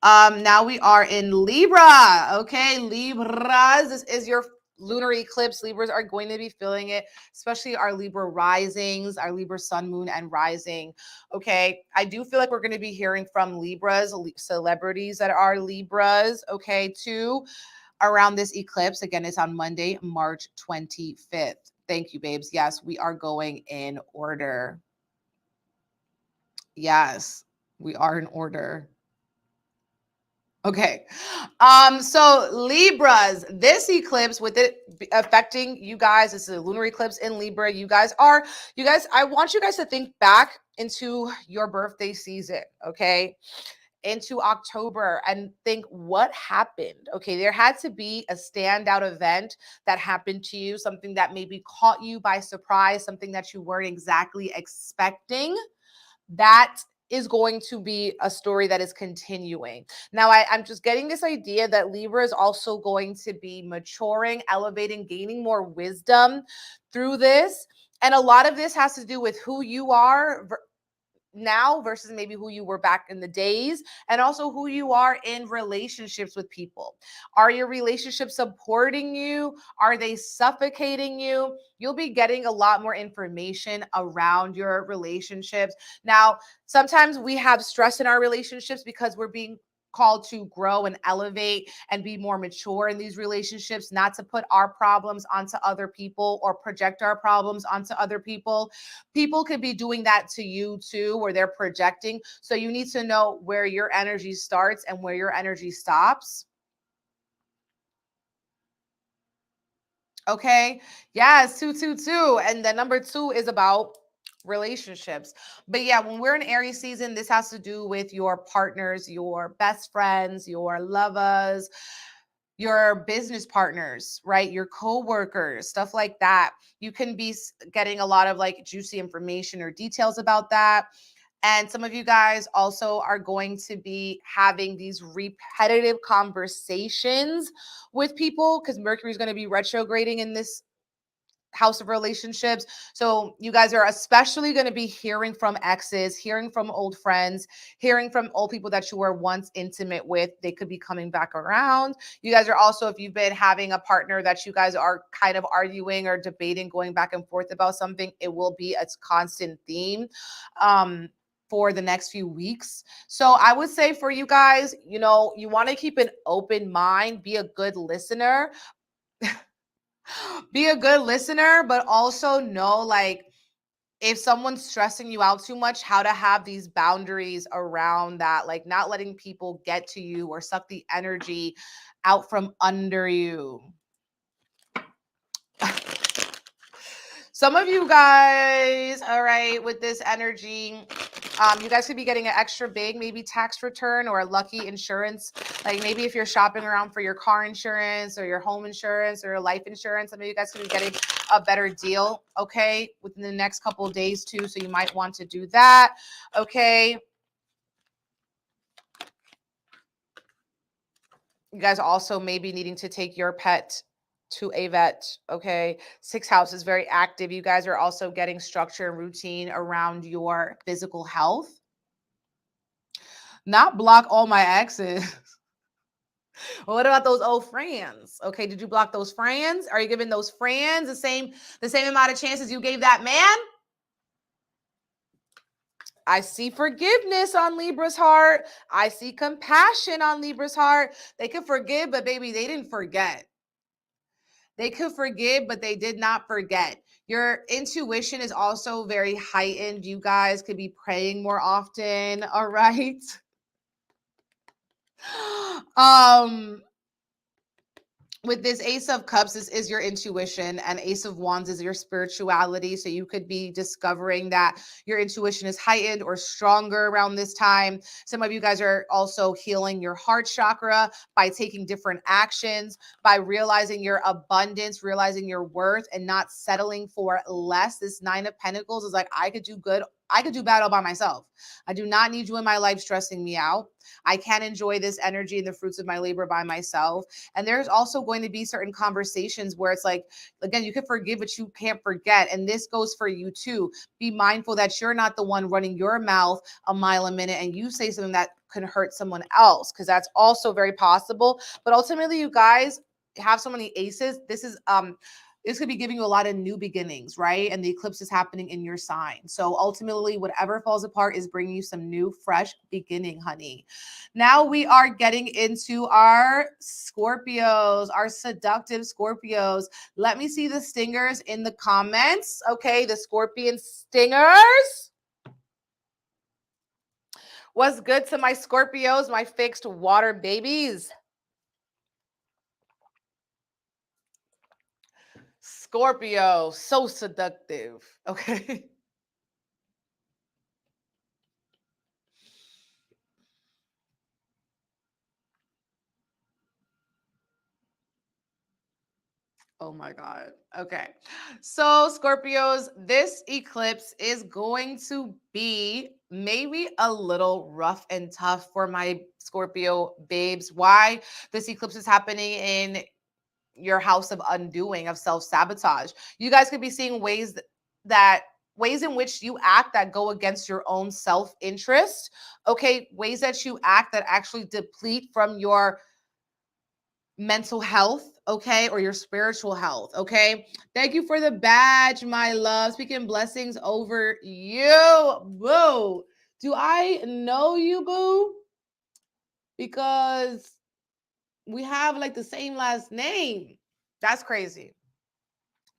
Now we are in Libra. Okay, Libras, this is your lunar eclipse. Libras are going to be feeling it, especially our Libra risings, our Libra sun, moon, and rising. Okay, I do feel like we're going to be hearing from Libras, celebrities that are Libras, okay, too, around this eclipse. Again, it's on Monday, March 25th. Thank you, babes. Yes, we are going in order. Yes, we are in order. Okay. So Libras, this eclipse, with it affecting you guys, this is a lunar eclipse in Libra. I want you guys to think back into your birthday season, okay? Into October, and think what happened. Okay, there had to be a standout event that happened to you, something that maybe caught you by surprise, something that you weren't exactly expecting. That is going to be a story that is continuing. Now, I'm just getting this idea that Libra is also going to be maturing, elevating, gaining more wisdom through this. And a lot of this has to do with who you are now versus maybe who you were back in the days, and also who you are in relationships with people. Are your relationships supporting you? Are they suffocating you? You'll be getting a lot more information around your relationships. Now, sometimes we have stress in our relationships because we're being called to grow and elevate and be more mature in these relationships, not to put our problems onto other people or project our problems onto other people. People could be doing that to you too, where they're projecting. So you need to know where your energy starts and where your energy stops. Okay. Yes, 222. And the number 2 is about relationships. But yeah, when we're in Aries season, this has to do with your partners, your best friends, your lovers, your business partners, right? Your co-workers, stuff like that. You can be getting a lot of like juicy information or details about that. And some of you guys also are going to be having these repetitive conversations with people because Mercury is going to be retrograding in this house of relationships. So you guys are especially going to be hearing from exes, hearing from old friends, hearing from old people that you were once intimate with. They could be coming back around. You guys are also, if you've been having a partner that you guys are kind of arguing or debating, going back and forth about something, it will be a constant theme. For the next few weeks. So I would say for you guys, you know, you want to keep an open mind, be a good listener. Be a good listener, but also know like if someone's stressing you out too much, how to have these boundaries around that, like not letting people get to you or suck the energy out from under you. Some of you guys, all right, with this energy, you guys could be getting an extra big, maybe tax return or a lucky insurance. Like maybe if you're shopping around for your car insurance or your home insurance or your life insurance, some of you guys could be getting a better deal, okay, within the next couple of days too. So you might want to do that, okay. You guys also may be needing to take your pet to a vet, okay? 6th house is very active. You guys are also getting structure and routine around your physical health. Not block all my exes. Well, what about those old friends? Okay, did you block those friends? Are you giving those friends the same amount of chances you gave that man? I see forgiveness on Libra's heart. I see compassion on Libra's heart. They could forgive, but baby, they didn't forget. They could forgive, but they did not forget. Your intuition is also very heightened. You guys could be praying more often, all right? With this Ace of Cups, this is your intuition, and Ace of Wands is your spirituality. So you could be discovering that your intuition is heightened or stronger around this time. Some of you guys are also healing your heart chakra by taking different actions, by realizing your abundance, realizing your worth, and not settling for less. This 9 of Pentacles is like, I could do good. I could do bad all by myself. I do not need you in my life stressing me out. I can enjoy this energy and the fruits of my labor by myself. And there's also going to be certain conversations where it's like, again, you can forgive, but you can't forget. And this goes for you too. Be mindful that you're not the one running your mouth a mile a minute and you say something that could hurt someone else, because that's also very possible. But ultimately, you guys have so many aces. This could be giving you a lot of new beginnings, right? And the eclipse is happening in your sign. So ultimately, whatever falls apart is bringing you some new, fresh beginning, honey. Now we are getting into our Scorpios, our seductive Scorpios. Let me see the stingers in the comments. Okay, the Scorpion stingers. What's good to my Scorpios, my fixed water babies? Scorpio, so seductive. Okay. Oh my God. Okay. So, Scorpios, this eclipse is going to be maybe a little rough and tough for my Scorpio babes. Why? This eclipse is happening in your house of undoing, of self-sabotage. You guys could be seeing ways in which you act that go against your own self-interest. Okay, ways that you act that actually deplete from your mental health, okay, or your spiritual health, okay. Thank you for the badge, my love. Speaking blessings over you, boo. Do I know you, boo? because we have like the same last name. That's crazy.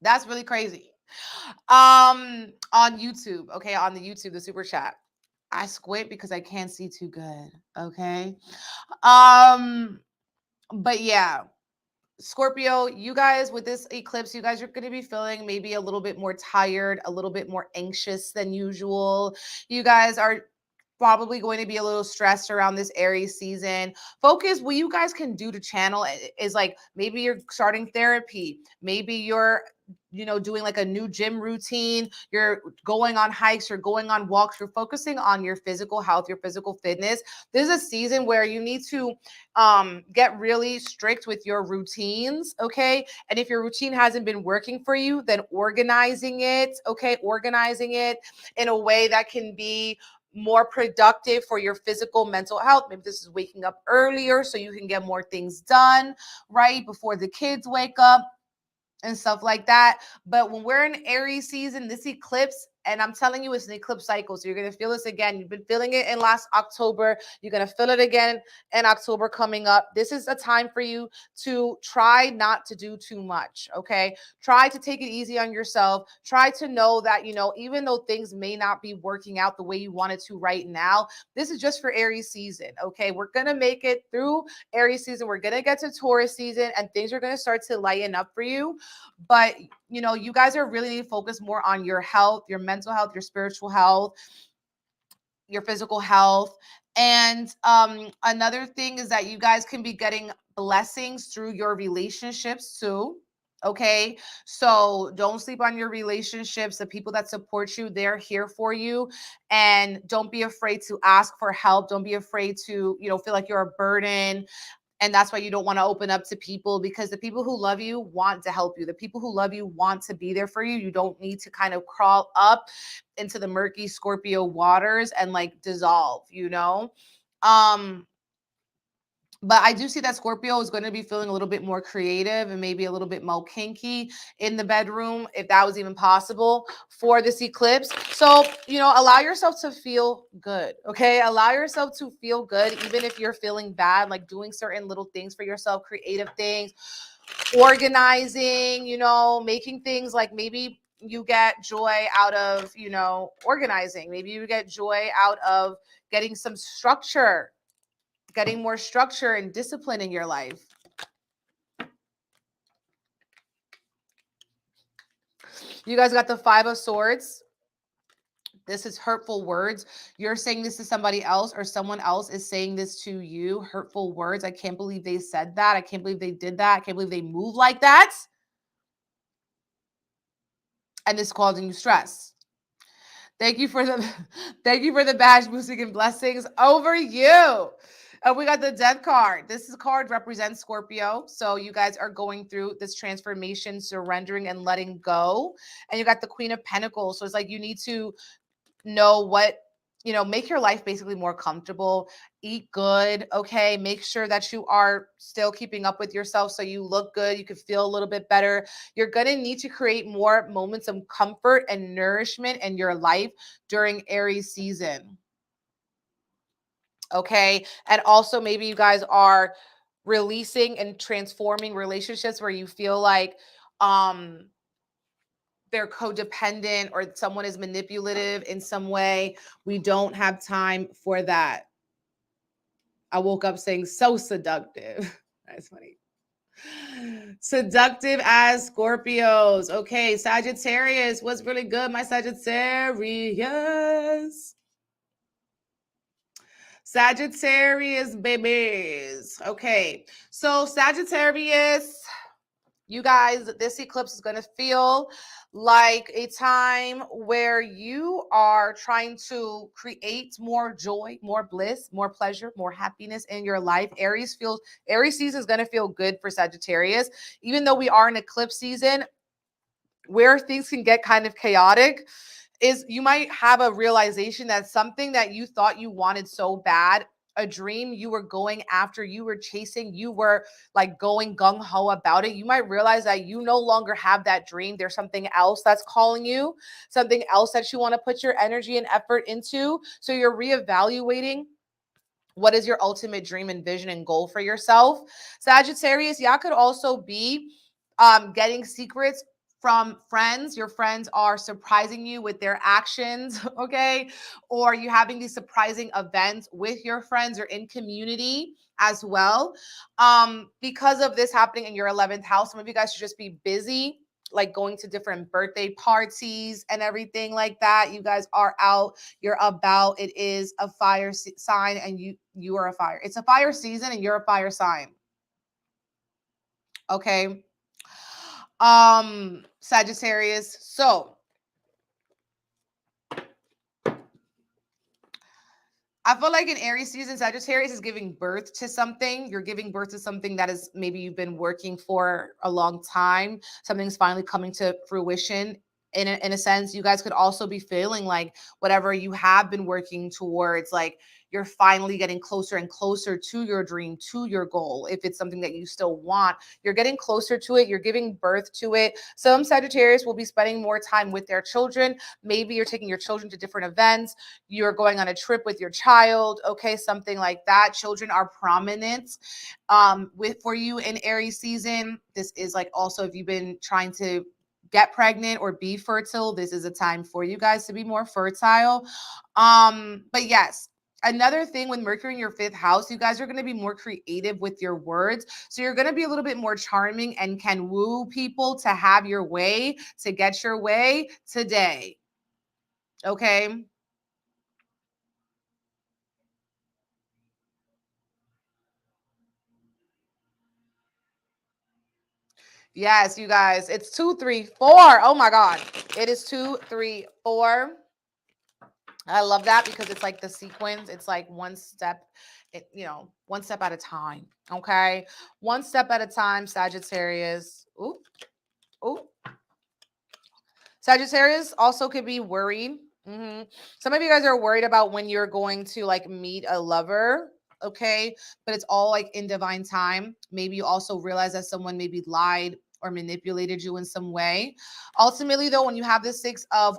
That's really crazy. On YouTube, okay, on the YouTube, the super chat. I squint because I can't see too good. Okay. Um, but yeah. Scorpio, you guys with this eclipse, you guys are going to be feeling maybe a little bit more tired, a little bit more anxious than usual. You guys are probably going to be a little stressed around this Aries season. Focus what you guys can do to channel is like maybe you're starting therapy, maybe you're doing like a new gym routine, you're going on hikes, you're going on walks, you're focusing on your physical health, your physical fitness. This is a season where you need to get really strict with your routines, okay? And if your routine hasn't been working for you, then organizing it, okay? Organizing it in a way that can be more productive for your physical, mental health. Maybe this is waking up earlier so you can get more things done, right? Before the kids wake up and stuff like that. But when we're in Aries season, this eclipse, and I'm telling you, it's an eclipse cycle. So you're going to feel this again. You've been feeling it in last October. You're going to feel it again in October coming up. This is a time for you to try not to do too much, okay? Try to take it easy on yourself. Try to know that, even though things may not be working out the way you want it to right now, this is just for Aries season, okay? We're going to make it through Aries season. We're going to get to Taurus season, and things are going to start to lighten up for you. But you guys are really need to focus more on your health, your mental health, your spiritual health, your physical health. And another thing is that you guys can be getting blessings through your relationships too. Okay, so don't sleep on your relationships. The people that support you, they're here for you. And don't be afraid to ask for help. Don't be afraid to, feel like you're a burden. And that's why you don't want to open up to people, because the people who love you want to help you. The people who love you want to be there for you. You don't need to kind of crawl up into the murky Scorpio waters and like dissolve, But I do see that Scorpio is going to be feeling a little bit more creative and maybe a little bit more kinky in the bedroom, if that was even possible for this eclipse. So, allow yourself to feel good, okay? Allow yourself to feel good, even if you're feeling bad, like doing certain little things for yourself, creative things, organizing, making things like maybe you get joy out of, organizing. Maybe you get joy out of getting some structure, getting more structure and discipline in your life. You guys got the Five of Swords. This is hurtful words. You're saying this to somebody else, or someone else is saying this to you. Hurtful words. I can't believe they said that. I can't believe they did that. I can't believe they moved like that. And this causing you stress. Thank you for the badge boosting and blessings over you. We got the Death card. This card represents Scorpio. So you guys are going through this transformation, surrendering and letting go. And you got the Queen of Pentacles. So it's like you need to know what, make your life basically more comfortable. Eat good, okay? Make sure that you are still keeping up with yourself so you look good. You can feel a little bit better. You're going to need to create more moments of comfort and nourishment in your life during Aries season. Okay? And also maybe you guys are releasing and transforming relationships where you feel like they're codependent or someone is manipulative in some way. We don't have time for that. I woke up saying so seductive. That's funny. Seductive as Scorpios. Okay, Sagittarius. What's really good, my Sagittarius? Sagittarius babies. Okay, so Sagittarius, you guys, this eclipse is going to feel like a time where you are trying to create more joy, more bliss, more pleasure, more happiness in your life. Aries season is going to feel good for Sagittarius. Even though we are in eclipse season, where things can get kind of chaotic is you might have a realization that something that you thought you wanted so bad, a dream you were going after, you were chasing, you were like going gung-ho about it, you might realize that you no longer have that dream. There's something else that's calling you, something else that you want to put your energy and effort into. So you're reevaluating What is your ultimate dream and vision and goal for yourself? Sagittarius, y'all could also be getting secrets from friends. Your friends are surprising you with their actions, okay? Or you having these surprising events with your friends or in community as well. Because of this happening in your 11th house, some of you guys should just be busy, like going to different birthday parties and everything like that. You guys are out, you're about. It is a fire sign, and you are a fire. It's a fire season, and you're a fire sign. Okay. Sagittarius. So I feel like in Aries season, Sagittarius is giving birth to something. You're giving birth to something that is maybe you've been working for a long time. Something's finally coming to fruition. In a sense, you guys could also be feeling like whatever you have been working towards, like you're finally getting closer and closer to your dream, to your goal. If it's something that you still want, you're getting closer to it. You're giving birth to it. Some Sagittarius will be spending more time with their children. Maybe you're taking your children to different events. You're going on a trip with your child, okay, something like that. Children are prominent for you in Aries season. This is like also if you've been trying to get pregnant or be fertile, this is a time for you guys to be more fertile. But yes, another thing with Mercury in your 5th house, you guys are going to be more creative with your words. So you're going to be a little bit more charming and can woo people to have your way, to get your way today. Okay. Yes, you guys. It's 2, 3, 4. Oh my God. It is 2, 3, 4. I love that because it's like the sequence. It's like one step, one step at a time. Okay. One step at a time, Sagittarius. Ooh, ooh. Sagittarius also could be worried. Some of you guys are worried about when you're going to like meet a lover. Okay. But it's all like in divine time. Maybe you also realize that someone maybe lied or manipulated you in some way. Ultimately, though, when you have the 6 of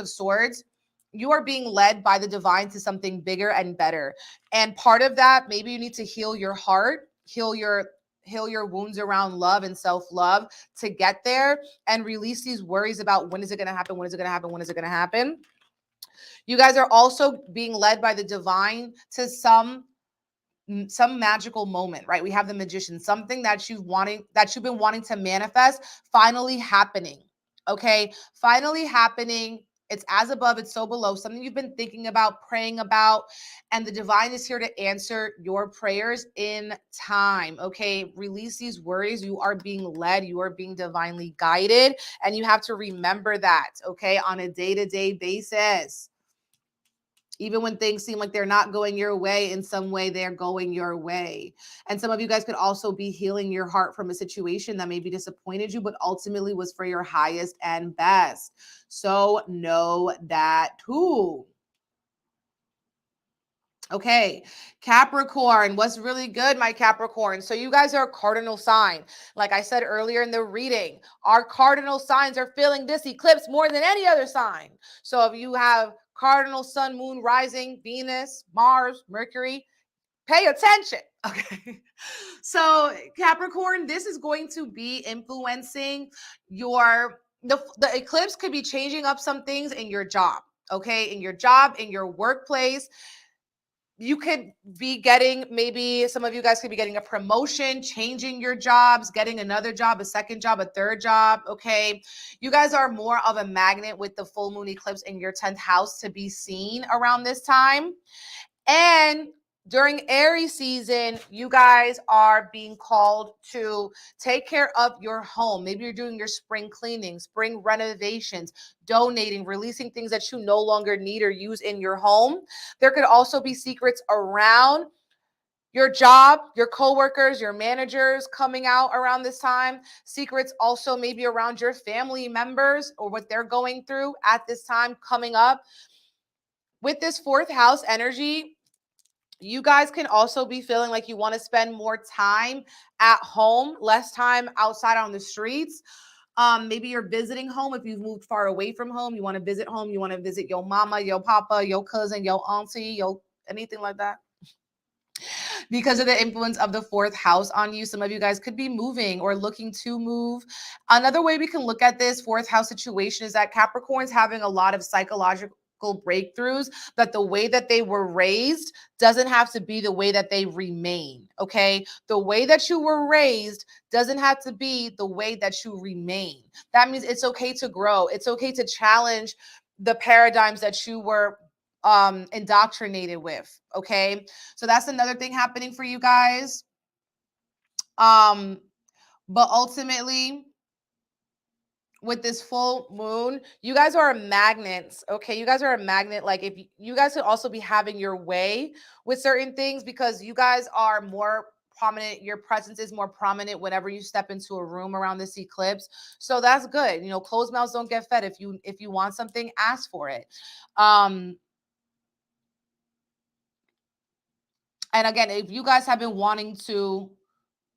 Swords, you are being led by the divine to something bigger and better. And part of that, maybe you need to heal your heart, heal your wounds around love and self-love to get there, and release these worries about when is it going to happen, when is it going to happen, when is it going to happen. You guys are also being led by the divine to some magical moment, right? We have the Magician, something that you've been wanting to manifest finally happening. Okay, finally happening. It's as above, it's so below, something you've been thinking about, praying about, and the divine is here to answer your prayers in time. Okay, release these worries. You are being led, you are being divinely guided, and you have to remember that, okay, on a day-to-day basis. Even when things seem like they're not going your way, in some way they're going your way. And some of you guys could also be healing your heart from a situation that maybe disappointed you, but ultimately was for your highest and best. So know that too. Okay, Capricorn, what's really good, my Capricorn? So you guys are a cardinal sign. Like I said earlier in the reading, our cardinal signs are feeling this eclipse more than any other sign. So if you have cardinal sun, moon, rising, Venus, Mars, Mercury, pay attention. Okay. So Capricorn, this is going to be influencing the eclipse could be changing up some things in your job. Okay, in your job, in your workplace. You could be getting, maybe some of you guys could be getting a promotion, changing your jobs, getting another job, a second job, a third job. Okay. You guys are more of a magnet with the full moon eclipse in your 10th house to be seen around this time. And during Aries season, you guys are being called to take care of your home. Maybe you're doing your spring cleaning, spring renovations, donating, releasing things that you no longer need or use in your home. There could also be secrets around your job, your coworkers, your managers coming out around this time. Secrets also maybe around your family members or what they're going through at this time coming up. With this 4th house energy, you guys can also be feeling like you want to spend more time at home, less time outside on the streets. Maybe you're visiting home. If you've moved far away from home, you want to visit home. You want to visit your mama, your papa, your cousin, your auntie, your anything like that. Because of the influence of the fourth house on you, some of you guys could be moving or looking to move. Another way we can look at this fourth house situation is that Capricorn's having a lot of psychological breakthroughs, that the way that they were raised doesn't have to be the way that they remain. Okay, the way that you were raised doesn't have to be the way that you remain. That means it's okay to grow. It's okay to challenge the paradigms that you were indoctrinated with. Okay, so that's another thing happening for you guys. But ultimately, with this full moon, you guys are magnets. Okay, you guys are a magnet. Like, if you guys could also be having your way with certain things, because you guys are more prominent, your presence is more prominent whenever you step into a room around this eclipse. So that's good. You know, closed mouths don't get fed. If you want something, ask for it. And again, if you guys have been wanting to,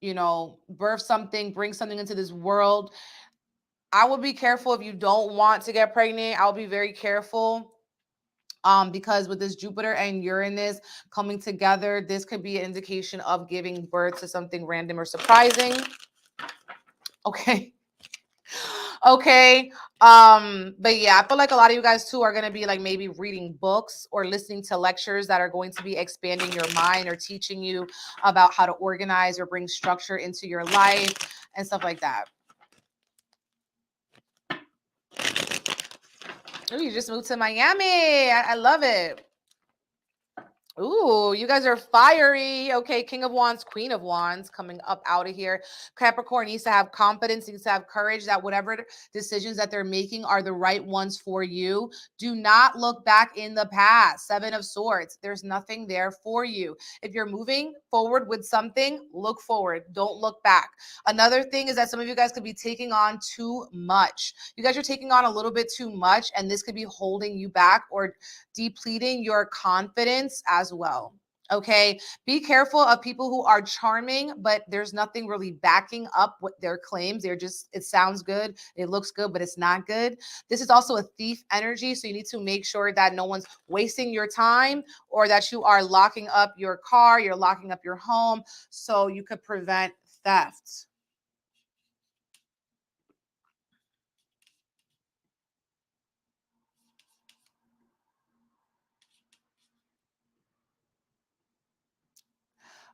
you know, birth something, bring something into this world, I would be careful if you don't want to get pregnant. I'll be very careful. Because with this Jupiter and Uranus coming together, this could be an indication of giving birth to something random or surprising. Okay. Okay. But yeah, I feel like a lot of you guys too are going to be like maybe reading books or listening to lectures that are going to be expanding your mind or teaching you about how to organize or bring structure into your life and stuff like that. Oh, you just moved to Miami. I love it. Ooh, you guys are fiery. Okay, King of Wands, Queen of Wands coming up out of here. Capricorn needs to have confidence, needs to have courage that whatever decisions that they're making are the right ones for you. Do not look back in the past. Seven of Swords. There's nothing there for you. If you're moving forward with something, look forward. Don't look back. Another thing is that some of you guys could be taking on too much. You guys are taking on a little bit too much, and this could be holding you back or depleting your confidence as well. Okay, be careful of people who are charming, but there's nothing really backing up what their claims. They're just, it sounds good, it looks good, but it's not good. This is also a thief energy, so you need to make sure that no one's wasting your time or that you are locking up your car, you're locking up your home, so you could prevent theft.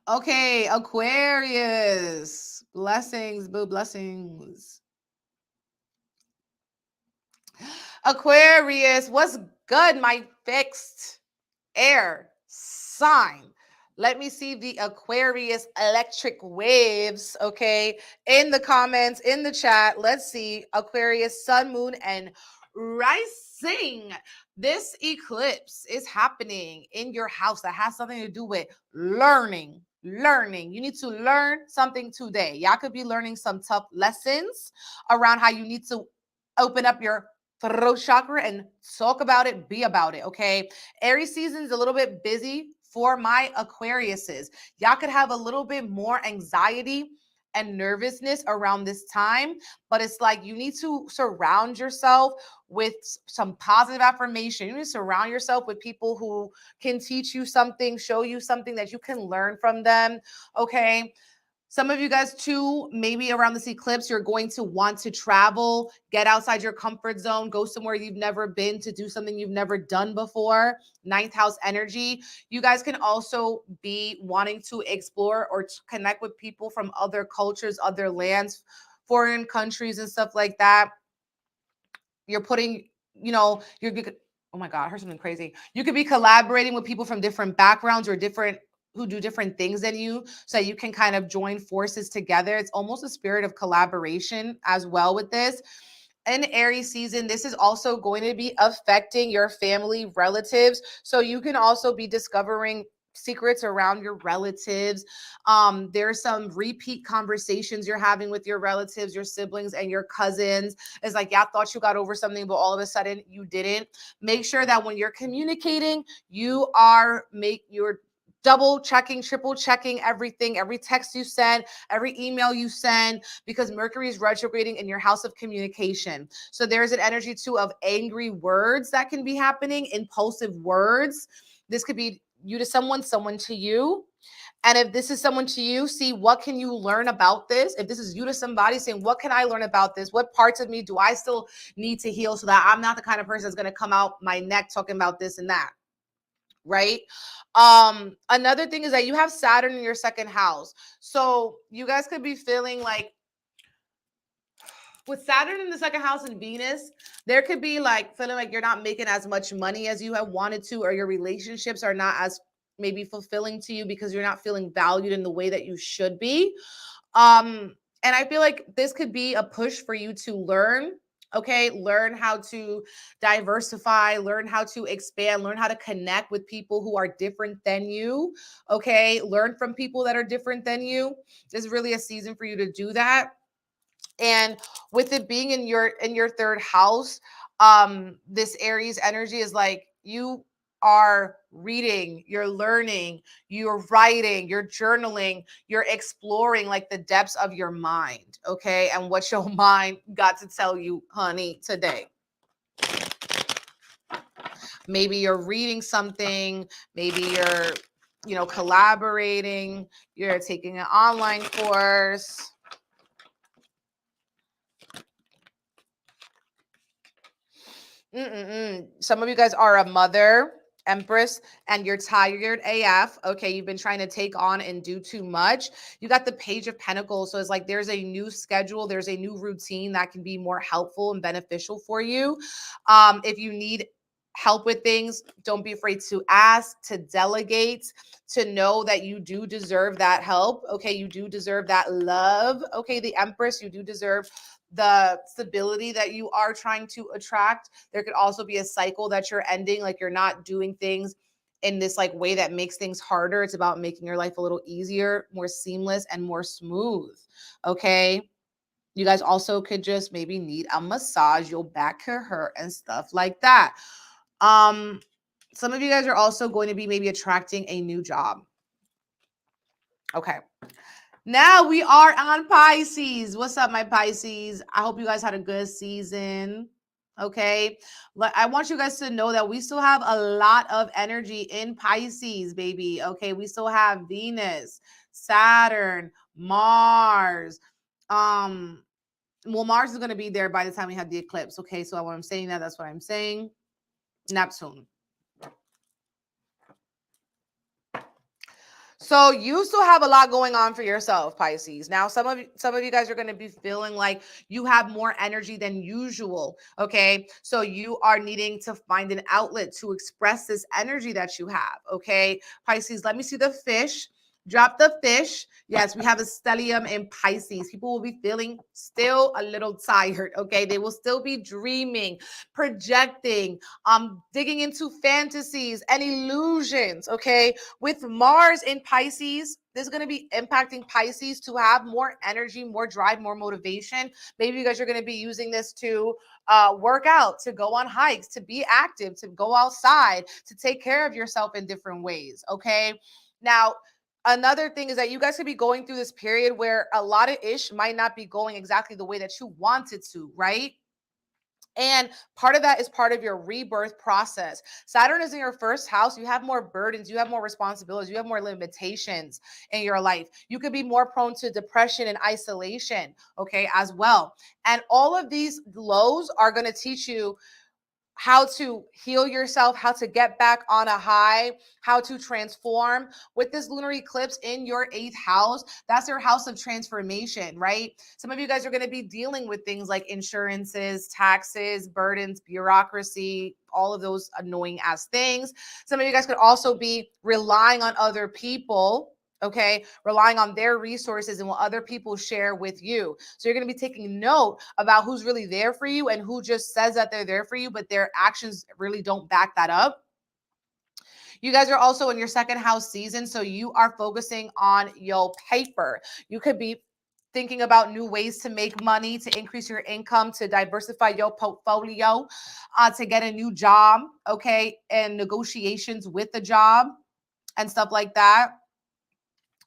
Okay, Aquarius. Blessings, boo, blessings. Aquarius, what's good, my fixed air sign? Let me see the Aquarius electric waves, okay, in the comments, in the chat. Let's see Aquarius, sun, moon, and rising. This eclipse is happening in your house that has something to do with learning. You need to learn something today. Y'all could be learning some tough lessons around how you need to open up your throat chakra and talk about it, be about it, okay? Aries season is a little bit busy for my Aquariuses. Y'all could have a little bit more anxiety and nervousness around this time, but it's like you need to surround yourself with some positive affirmation. You need to surround yourself with people who can teach you something, show you something that you can learn from them, okay? Some of you guys too, maybe around this eclipse, you're going to want to travel, get outside your comfort zone, go somewhere you've never been to do something you've never done before. Ninth house energy. You guys can also be wanting to explore or connect with people from other cultures, other lands, foreign countries and stuff like that. You're putting, you know, oh my God, I heard something crazy. You could be collaborating with people from different backgrounds or who do different things than you, so you can kind of join forces together. It's almost a spirit of collaboration as well with this. In Aries season, this is also going to be affecting your family, relatives. So you can also be discovering secrets around your relatives. There's some repeat conversations you're having with your relatives, your siblings, and your cousins. It's like, yeah, I thought you got over something, but all of a sudden you didn't. Make sure that when you're communicating, you're double checking, triple checking everything, every text you send, every email you send, because Mercury is retrograding in your house of communication. So there's an energy too of angry words that can be happening, impulsive words. This could be you to someone, someone to you. And if this is someone to you, see what can you learn about this? If this is you to somebody, saying, what can I learn about this? What parts of me do I still need to heal so that I'm not the kind of person that's going to come out my neck talking about this and that, right? Another thing is that you have Saturn in your second house. So you guys could be feeling like, with Saturn in the second house and Venus, there could be like feeling like you're not making as much money as you have wanted to, or your relationships are not as maybe fulfilling to you because you're not feeling valued in the way that you should be. And I feel like this could be a push for you to learn, okay? Learn how to diversify, learn how to expand, learn how to connect with people who are different than you, okay? Learn from people that are different than you. This is really a season for you to do that. And with it being in your third house, this Aries energy is like you are reading, you're learning, you're writing, you're journaling, you're exploring like the depths of your mind, okay? And what your mind got to tell you, honey, today. Maybe you're reading something, maybe you're, collaborating, you're taking an online course. Some of you guys are a mother, Empress, and you're tired AF. Okay, you've been trying to take on and do too much. You got the Page of Pentacles. So it's like there's a new schedule, there's a new routine that can be more helpful and beneficial for you. If you need help with things, don't be afraid to ask, to delegate, to know that you do deserve that help. Okay, you do deserve that love. Okay, the Empress, you do deserve the stability that you are trying to attract. There could also be a cycle that you're ending, like you're not doing things in this like way that makes things harder. It's about making your life a little easier, more seamless, and more smooth. Okay. You guys also could just maybe need a massage. Your back could hurt and stuff like that. Some of you guys are also going to be maybe attracting a new job. Okay. Now we are on Pisces. What's up, my Pisces? I hope you guys had a good season. Okay. I want you guys to know that we still have a lot of energy in Pisces, baby. Okay. We still have Venus, Saturn, Mars. Well, Mars is going to be there by the time we have the eclipse. Okay. So when I'm saying that, that's what I'm saying. Neptune. So you still have a lot going on for yourself, Pisces. Now, some of you guys are going to be feeling like you have more energy than usual, okay? So you are needing to find an outlet to express this energy that you have, okay? Pisces, let me see the fish. Drop the fish. Yes, we have a stellium in Pisces. People will be feeling still a little tired, okay? They will still be dreaming, projecting, digging into fantasies and illusions, okay? With Mars in Pisces, this is going to be impacting Pisces to have more energy, more drive, more motivation. Maybe you guys are going to be using this to work out, to go on hikes, to be active, to go outside, to take care of yourself in different ways, okay? Now, another thing is that you guys could be going through this period where a lot of ish might not be going exactly the way that you wanted to, right? And part of that is part of your rebirth process. Saturn is in your first house. You have more burdens. You have more responsibilities. You have more limitations in your life. You could be more prone to depression and isolation, okay, as well. And all of these lows are going to teach you how to heal yourself, how to get back on a high, how to transform. With this lunar eclipse in your 8th house, that's your house of transformation, right? Some of you guys are going to be dealing with things like insurances, taxes, burdens, bureaucracy, all of those annoying ass things. Some of you guys could also be relying on other people, okay, relying on their resources and what other people share with you. So you're going to be taking note about who's really there for you and who just says that they're there for you, but their actions really don't back that up. You guys are also in your second house season, so you are focusing on your paper. You could be thinking about new ways to make money, to increase your income, to diversify your portfolio, to get a new job, okay, and negotiations with the job and stuff like that.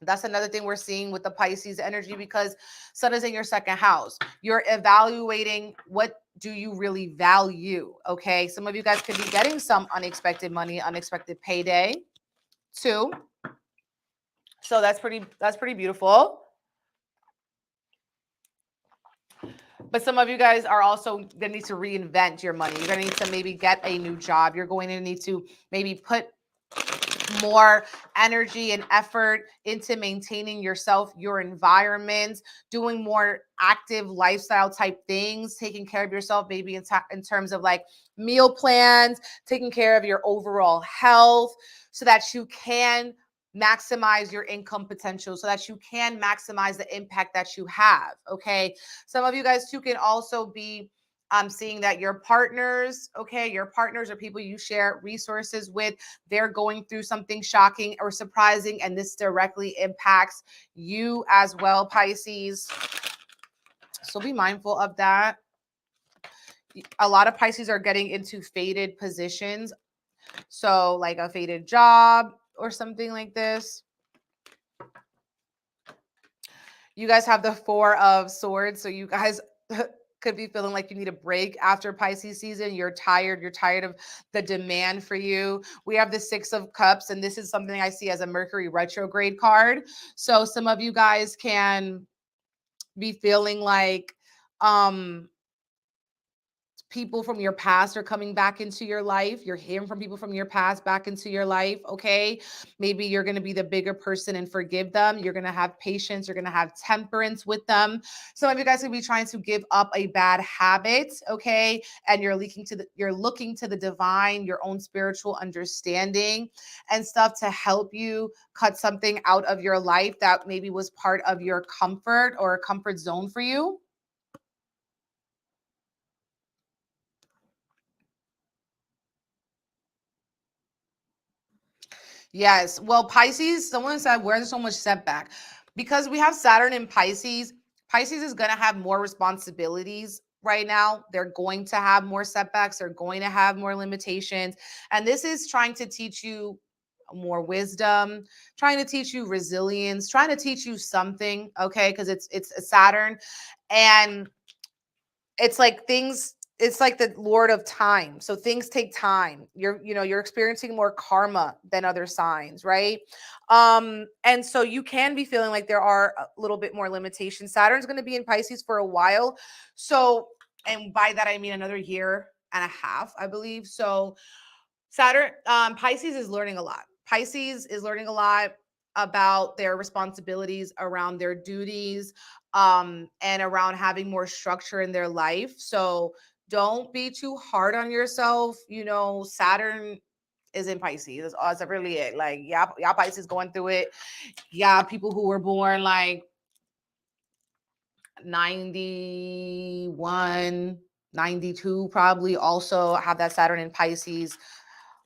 That's another thing we're seeing with the Pisces energy, because Sun is in your second house. You're evaluating what do you really value, okay? Some of you guys could be getting some unexpected money, unexpected payday. too. So that's pretty beautiful. But some of you guys are also going to need to reinvent your money. You're going to need to maybe get a new job. You're going to need to maybe put more energy and effort into maintaining yourself, your environment, doing more active lifestyle type things, taking care of yourself, maybe in terms of like meal plans, taking care of your overall health so that you can maximize your income potential, so that you can maximize the impact that you have. Okay. Some of you guys too can also be seeing that your partners, okay, your partners are people you share resources with. They're going through something shocking or surprising, and this directly impacts you as well, Pisces. So be mindful of that. A lot of Pisces are getting into fated positions. So like a fated job or something like this. You guys have the Four of Swords. So you guys could be feeling like you need a break after Pisces season. You're tired. You're tired of the demand for you. We have the Six of Cups, and this is something I see as a Mercury retrograde card. So some of you guys can be feeling like people from your past are coming back into your life. You're hearing from people from your past back into your life. Okay. Maybe you're going to be the bigger person and forgive them. You're going to have patience. You're going to have temperance with them. Some of you guys will be trying to give up a bad habit. Okay. And you're looking to the divine, your own spiritual understanding and stuff to help you cut something out of your life that maybe was part of your comfort or a comfort zone for you. Yes. Well, Pisces, someone said, where's so much setback? Because we have Saturn in Pisces. Pisces is going to have more responsibilities right now. They're going to have more setbacks. They're going to have more limitations. And this is trying to teach you more wisdom, trying to teach you resilience, trying to teach you something, okay? Because it's a Saturn. And it's like it's like the Lord of time. So things take time. You're experiencing more karma than other signs, right? And so you can be feeling like there are a little bit more limitations. Saturn's going to be in Pisces for a while. So, and by that I mean another year and a half, I believe. So Saturn, Pisces is learning a lot. Pisces is learning a lot about their responsibilities around their duties, and around having more structure in their life. So don't be too hard on yourself. Saturn is in Pisces. That's really it. Like, yeah, Pisces going through it. Yeah, people who were born like 91, 92 probably also have that Saturn in Pisces.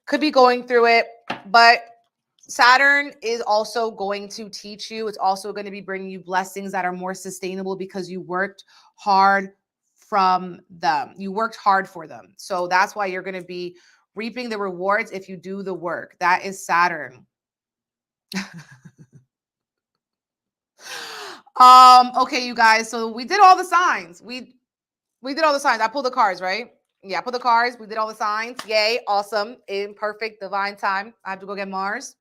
Could be going through it, but Saturn is also going to teach you. It's also going to be bringing you blessings that are more sustainable because you worked hard from them. You worked hard for them. So that's why you're going to be reaping the rewards if you do the work. That is Saturn. Okay, you guys. So we did all the signs. We did all the signs. I pulled the cards, right? Yeah, I pulled the cards. We did all the signs. Yay, awesome. In perfect divine time. I have to go get Mars.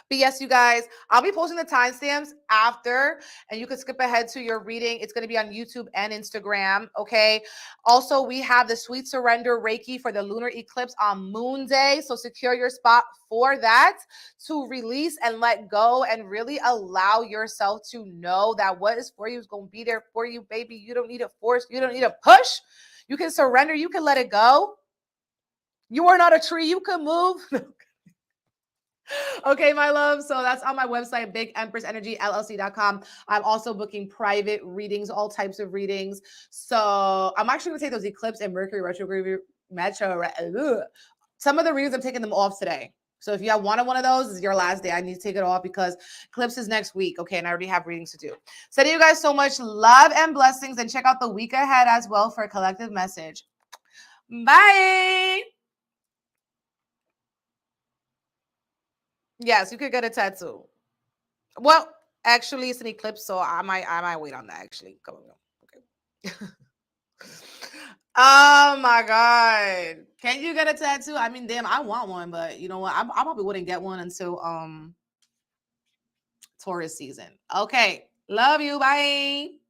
But yes, you guys, I'll be posting the timestamps after, and you can skip ahead to your reading. It's going to be on YouTube and Instagram. Okay. Also, we have the Sweet Surrender Reiki for the lunar eclipse on Moon Day. So secure your spot for that to release and let go and really allow yourself to know that what is for you is going to be there for you, baby. You don't need a force. You don't need a push. You can surrender. You can let it go. You are not a tree. You can move. Okay, my love. So that's on my website, BigEmpressEnergyLLC.com. I'm also booking private readings, all types of readings. So I'm actually going to take those Eclipse and Mercury retrograde. Some of the readings, I'm taking them off today. So if you have one of those, this is your last day. I need to take it off because Eclipse is next week. Okay, and I already have readings to do. Sending you guys so much love and blessings, and check out the week ahead as well for a collective message. Bye. Yes, you could get a tattoo. Well, actually, it's an eclipse, so I might wait on that. Actually, come on. Okay. Oh my God. Can you get a tattoo? I mean, damn, I want one, but you know what? I probably wouldn't get one until Taurus season. Okay. Love you. Bye.